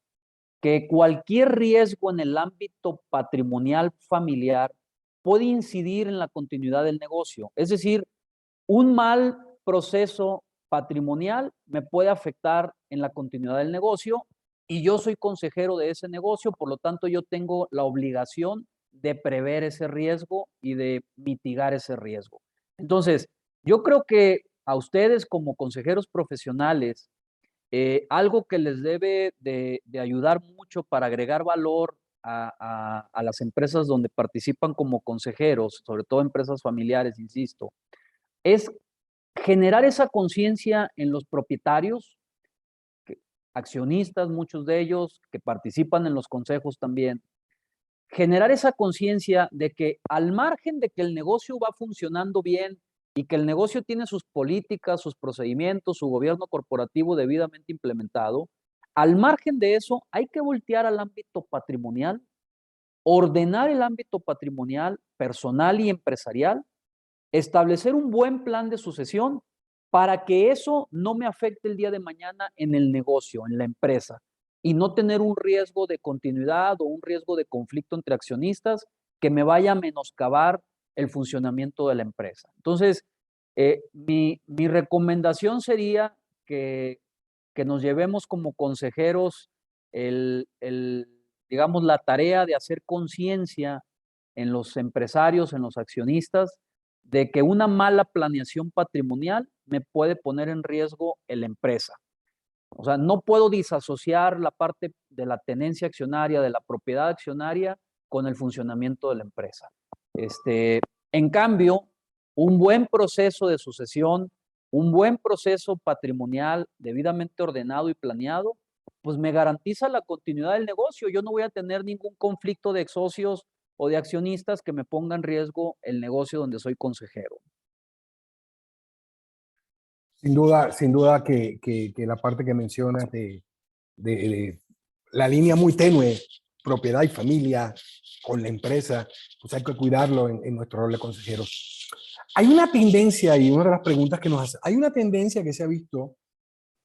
que cualquier riesgo en el ámbito patrimonial familiar puede incidir en la continuidad del negocio. Es decir, un mal proceso patrimonial me puede afectar en la continuidad del negocio y yo soy consejero de ese negocio, por lo tanto yo tengo la obligación de prever ese riesgo y de mitigar ese riesgo. Entonces, yo creo que a ustedes como consejeros profesionales, algo que les debe de ayudar mucho para agregar valor a las empresas donde participan como consejeros, sobre todo empresas familiares, insisto, es generar esa conciencia en los propietarios, accionistas, muchos de ellos, que participan en los consejos también, generar esa conciencia de que al margen de que el negocio va funcionando bien y que el negocio tiene sus políticas, sus procedimientos, su gobierno corporativo debidamente implementado, al margen de eso hay que voltear al ámbito patrimonial, ordenar el ámbito patrimonial, personal y empresarial, establecer un buen plan de sucesión para que eso no me afecte el día de mañana en el negocio, en la empresa, y no tener un riesgo de continuidad o un riesgo de conflicto entre accionistas que me vaya a menoscabar el funcionamiento de la empresa. Entonces, mi recomendación sería que nos llevemos como consejeros digamos, la tarea de hacer conciencia en los empresarios, en los accionistas, de que una mala planeación patrimonial me puede poner en riesgo en la empresa. O sea, no puedo disasociar la parte de la tenencia accionaria, de la propiedad accionaria, con el funcionamiento de la empresa. En cambio, un buen proceso de sucesión, un buen proceso patrimonial debidamente ordenado y planeado, pues me garantiza la continuidad del negocio. Yo no voy a tener ningún conflicto de socios o de accionistas que me ponga en riesgo el negocio donde soy consejero. Sin duda que la parte que mencionas de la línea muy tenue, propiedad y familia con la empresa, pues hay que cuidarlo en nuestro rol de consejeros. Hay una tendencia, y una de las preguntas que nos hace, hay una tendencia que se ha visto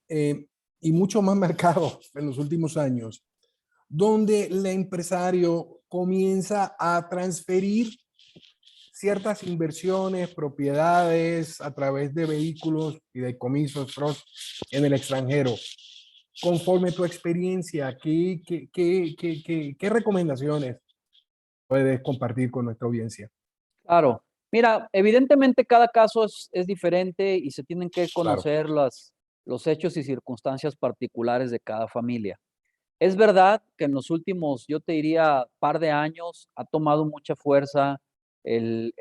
y mucho más marcado en los últimos años, donde el empresario comienza a transferir ciertas inversiones, propiedades a través de vehículos y de comisos en el extranjero. Conforme tu experiencia, ¿qué recomendaciones puedes compartir con nuestra audiencia? Claro. Mira, evidentemente cada caso es diferente y se tienen que Claro. conocer los hechos y circunstancias particulares de cada familia. Es verdad que en los últimos, yo te diría, par de años ha tomado mucha fuerza el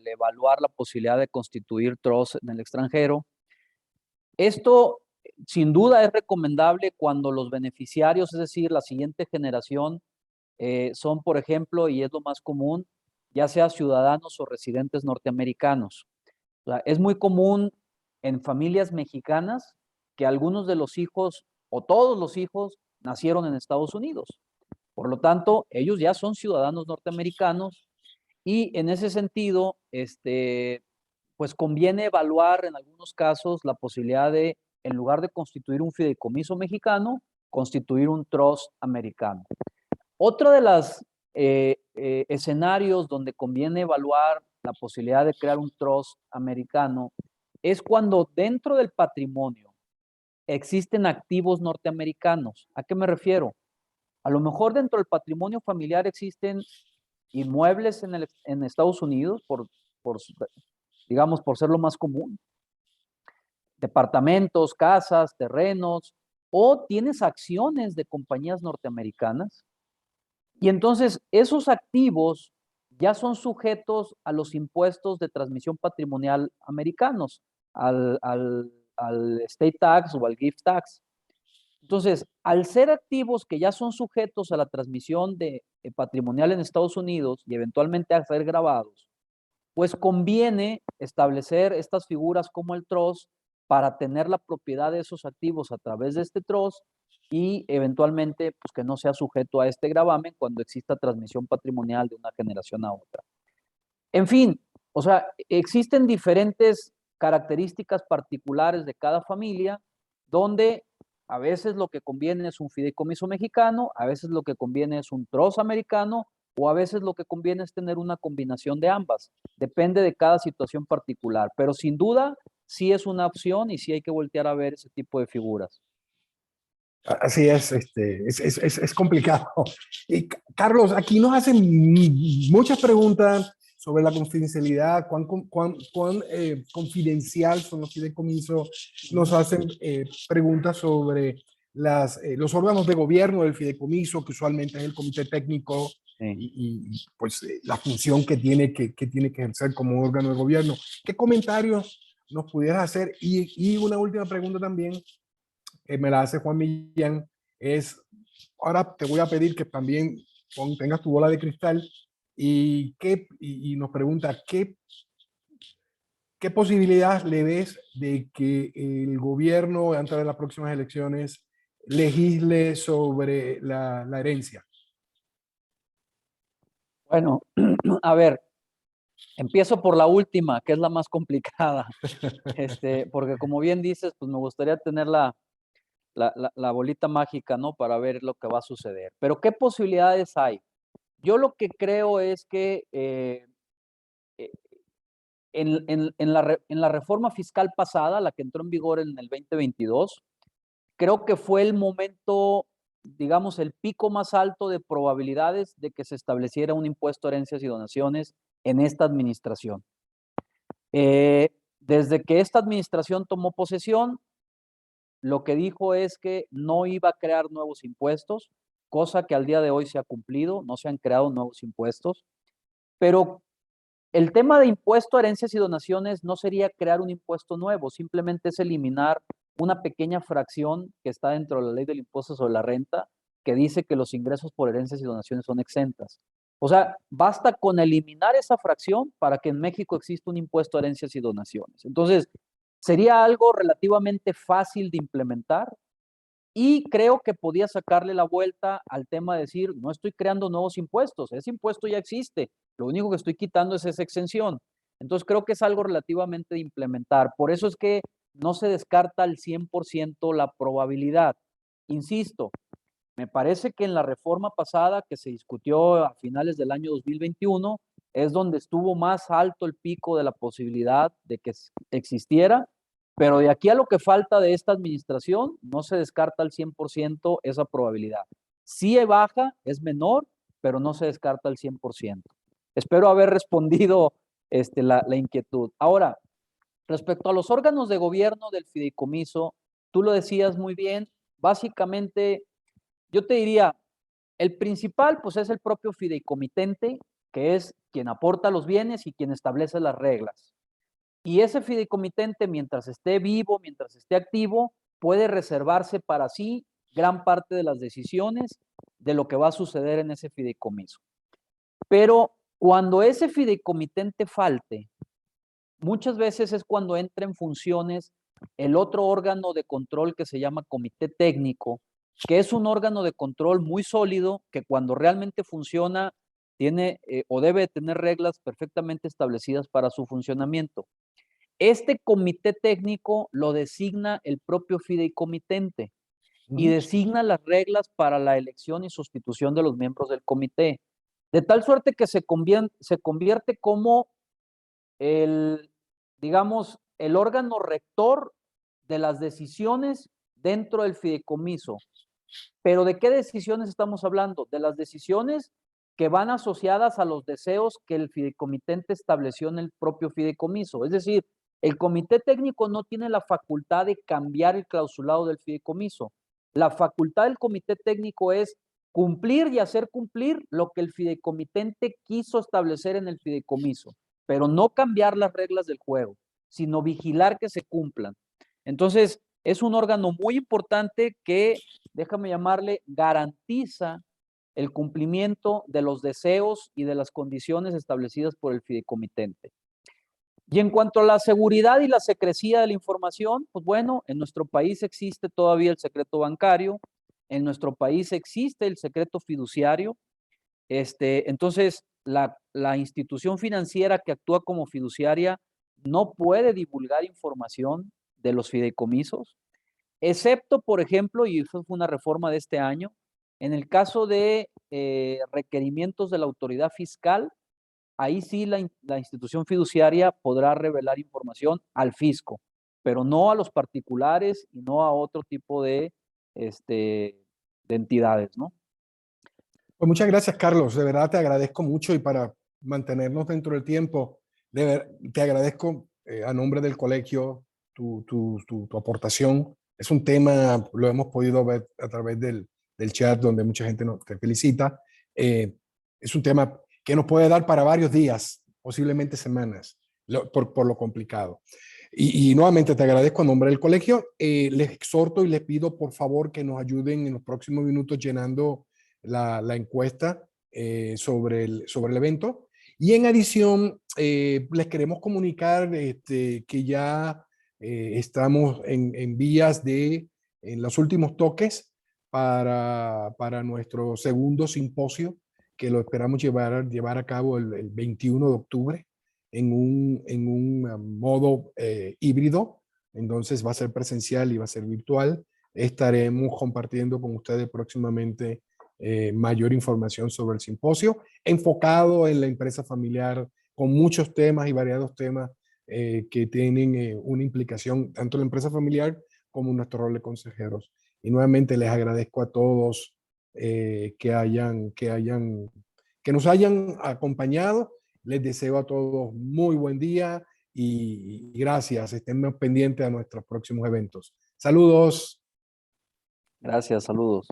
evaluar la posibilidad de constituir trusts en el extranjero. Esto, sin duda, es recomendable cuando los beneficiarios, es decir, la siguiente generación, son, por ejemplo, y es lo más común, ya sea ciudadanos o residentes norteamericanos. O sea, es muy común en familias mexicanas que algunos de los hijos o todos los hijos nacieron en Estados Unidos. Por lo tanto, ellos ya son ciudadanos norteamericanos y en ese sentido, pues conviene evaluar en algunos casos la posibilidad de, en lugar de constituir un fideicomiso mexicano, constituir un trust americano. Otro de los escenarios donde conviene evaluar la posibilidad de crear un trust americano es cuando dentro del patrimonio existen activos norteamericanos. ¿A qué me refiero? A lo mejor dentro del patrimonio familiar existen inmuebles en Estados Unidos, digamos, por ser lo más común, departamentos, casas, terrenos, o tienes acciones de compañías norteamericanas. Y entonces esos activos ya son sujetos a los impuestos de transmisión patrimonial americanos, al estate tax o al gift tax. Entonces, al ser activos que ya son sujetos a la transmisión patrimonial en Estados Unidos y eventualmente a ser grabados, pues conviene establecer estas figuras como el trust para tener la propiedad de esos activos a través de este trust y eventualmente pues que no sea sujeto a este gravamen cuando exista transmisión patrimonial de una generación a otra. En fin, o sea, existen diferentes características particulares de cada familia donde a veces lo que conviene es un fideicomiso mexicano, a veces lo que conviene es un trust americano o a veces lo que conviene es tener una combinación de ambas. Depende de cada situación particular, pero sin duda sí es una opción y sí hay que voltear a ver ese tipo de figuras. Así es, es complicado. Y Carlos, aquí nos hacen muchas preguntas sobre la confidencialidad, cuán confidencial son los fideicomisos. Nos hacen preguntas sobre los órganos de gobierno del fideicomiso, que usualmente es el comité técnico Sí. pues la función que tiene que ejercer como órgano de gobierno. ¿Qué comentarios nos pudieras hacer? Y una última pregunta también que me la hace Juan Millán, es, ahora te voy a pedir que también tengas tu bola de cristal y nos pregunta, ¿qué posibilidad le ves de que el gobierno, antes de las próximas elecciones, legisle sobre la herencia? Bueno, a ver, empiezo por la última, que es la más complicada, porque como bien dices, pues me gustaría tener la bolita mágica, ¿no? Para ver lo que va a suceder. Pero ¿qué posibilidades hay? Yo lo que creo es que en la reforma fiscal pasada, la que entró en vigor en el 2022, creo que fue el momento, digamos, el pico más alto de probabilidades de que se estableciera un impuesto a herencias y donaciones en esta administración. Desde que esta administración tomó posesión, lo que dijo es que no iba a crear nuevos impuestos, cosa que al día de hoy se ha cumplido, no se han creado nuevos impuestos, pero el tema de impuesto a herencias y donaciones no sería crear un impuesto nuevo, simplemente es eliminar una pequeña fracción que está dentro de la ley del impuesto sobre la renta, que dice que los ingresos por herencias y donaciones son exentas. O sea, basta con eliminar esa fracción para que en México exista un impuesto a herencias y donaciones. Entonces, sería algo relativamente fácil de implementar y creo que podía sacarle la vuelta al tema de decir, no estoy creando nuevos impuestos, ese impuesto ya existe, lo único que estoy quitando es esa exención. Entonces creo que es algo relativamente de implementar. Por eso es que no se descarta al 100% la probabilidad. Insisto, me parece que en la reforma pasada que se discutió a finales del año 2021 es donde estuvo más alto el pico de la posibilidad de que existiera, pero de aquí a lo que falta de esta administración no se descarta al 100% esa probabilidad. Sí es baja, es menor, pero no se descarta al 100%. Espero haber respondido la inquietud. Ahora, respecto a los órganos de gobierno del fideicomiso, tú lo decías muy bien, básicamente yo te diría, el principal pues es el propio fideicomitente, que es quien aporta los bienes y quien establece las reglas. Y ese fideicomitente, mientras esté vivo, mientras esté activo, puede reservarse para sí gran parte de las decisiones de lo que va a suceder en ese fideicomiso. Pero cuando ese fideicomitente falte, muchas veces es cuando entra en funciones el otro órgano de control que se llama comité técnico, que es un órgano de control muy sólido que cuando realmente funciona tiene o debe tener reglas perfectamente establecidas para su funcionamiento. Este comité técnico lo designa el propio fideicomitente y designa las reglas para la elección y sustitución de los miembros del comité, de tal suerte que se convierte como el, digamos, el órgano rector de las decisiones dentro del fideicomiso. Pero ¿de qué decisiones estamos hablando? De las decisiones que van asociadas a los deseos que el fideicomitente estableció en el propio fideicomiso. Es decir, el comité técnico no tiene la facultad de cambiar el clausulado del fideicomiso. La facultad del comité técnico es cumplir y hacer cumplir lo que el fideicomitente quiso establecer en el fideicomiso, pero no cambiar las reglas del juego, sino vigilar que se cumplan. Entonces, es un órgano muy importante que, déjame llamarle, garantiza el cumplimiento de los deseos y de las condiciones establecidas por el fideicomitente. Y en cuanto a la seguridad y la secrecía de la información, pues bueno, en nuestro país existe todavía el secreto bancario, en nuestro país existe el secreto fiduciario. Entonces, la institución financiera que actúa como fiduciaria no puede divulgar información de los fideicomisos, excepto, por ejemplo, y eso fue una reforma de este año, en el caso de requerimientos de la autoridad fiscal, ahí sí la institución fiduciaria podrá revelar información al fisco, pero no a los particulares y no a otro tipo de entidades, ¿no? Pues muchas gracias, Carlos. De verdad te agradezco mucho y para mantenernos dentro del tiempo, te agradezco a nombre del colegio tu aportación. Es un tema, lo hemos podido ver a través del chat donde mucha gente te felicita. Es un tema que nos puede dar para varios días, posiblemente semanas, por lo complicado. Y nuevamente te agradezco a nombre del colegio. Les exhorto y les pido por favor que nos ayuden en los próximos minutos llenando la encuesta sobre el evento. Y en adición, les queremos comunicar que ya estamos en vías en los últimos toques para nuestro segundo simposio, que lo esperamos llevar a cabo el 21 de octubre en un modo híbrido. Entonces va a ser presencial y va a ser virtual. Estaremos compartiendo con ustedes próximamente mayor información sobre el simposio, enfocado en la empresa familiar, con muchos temas y variados temas que tienen una implicación tanto en la empresa familiar como en nuestro rol de consejeros. Y nuevamente les agradezco a todos que nos hayan acompañado. Les deseo a todos muy buen día y gracias. Estén pendientes a nuestros próximos eventos. Saludos. Gracias, saludos.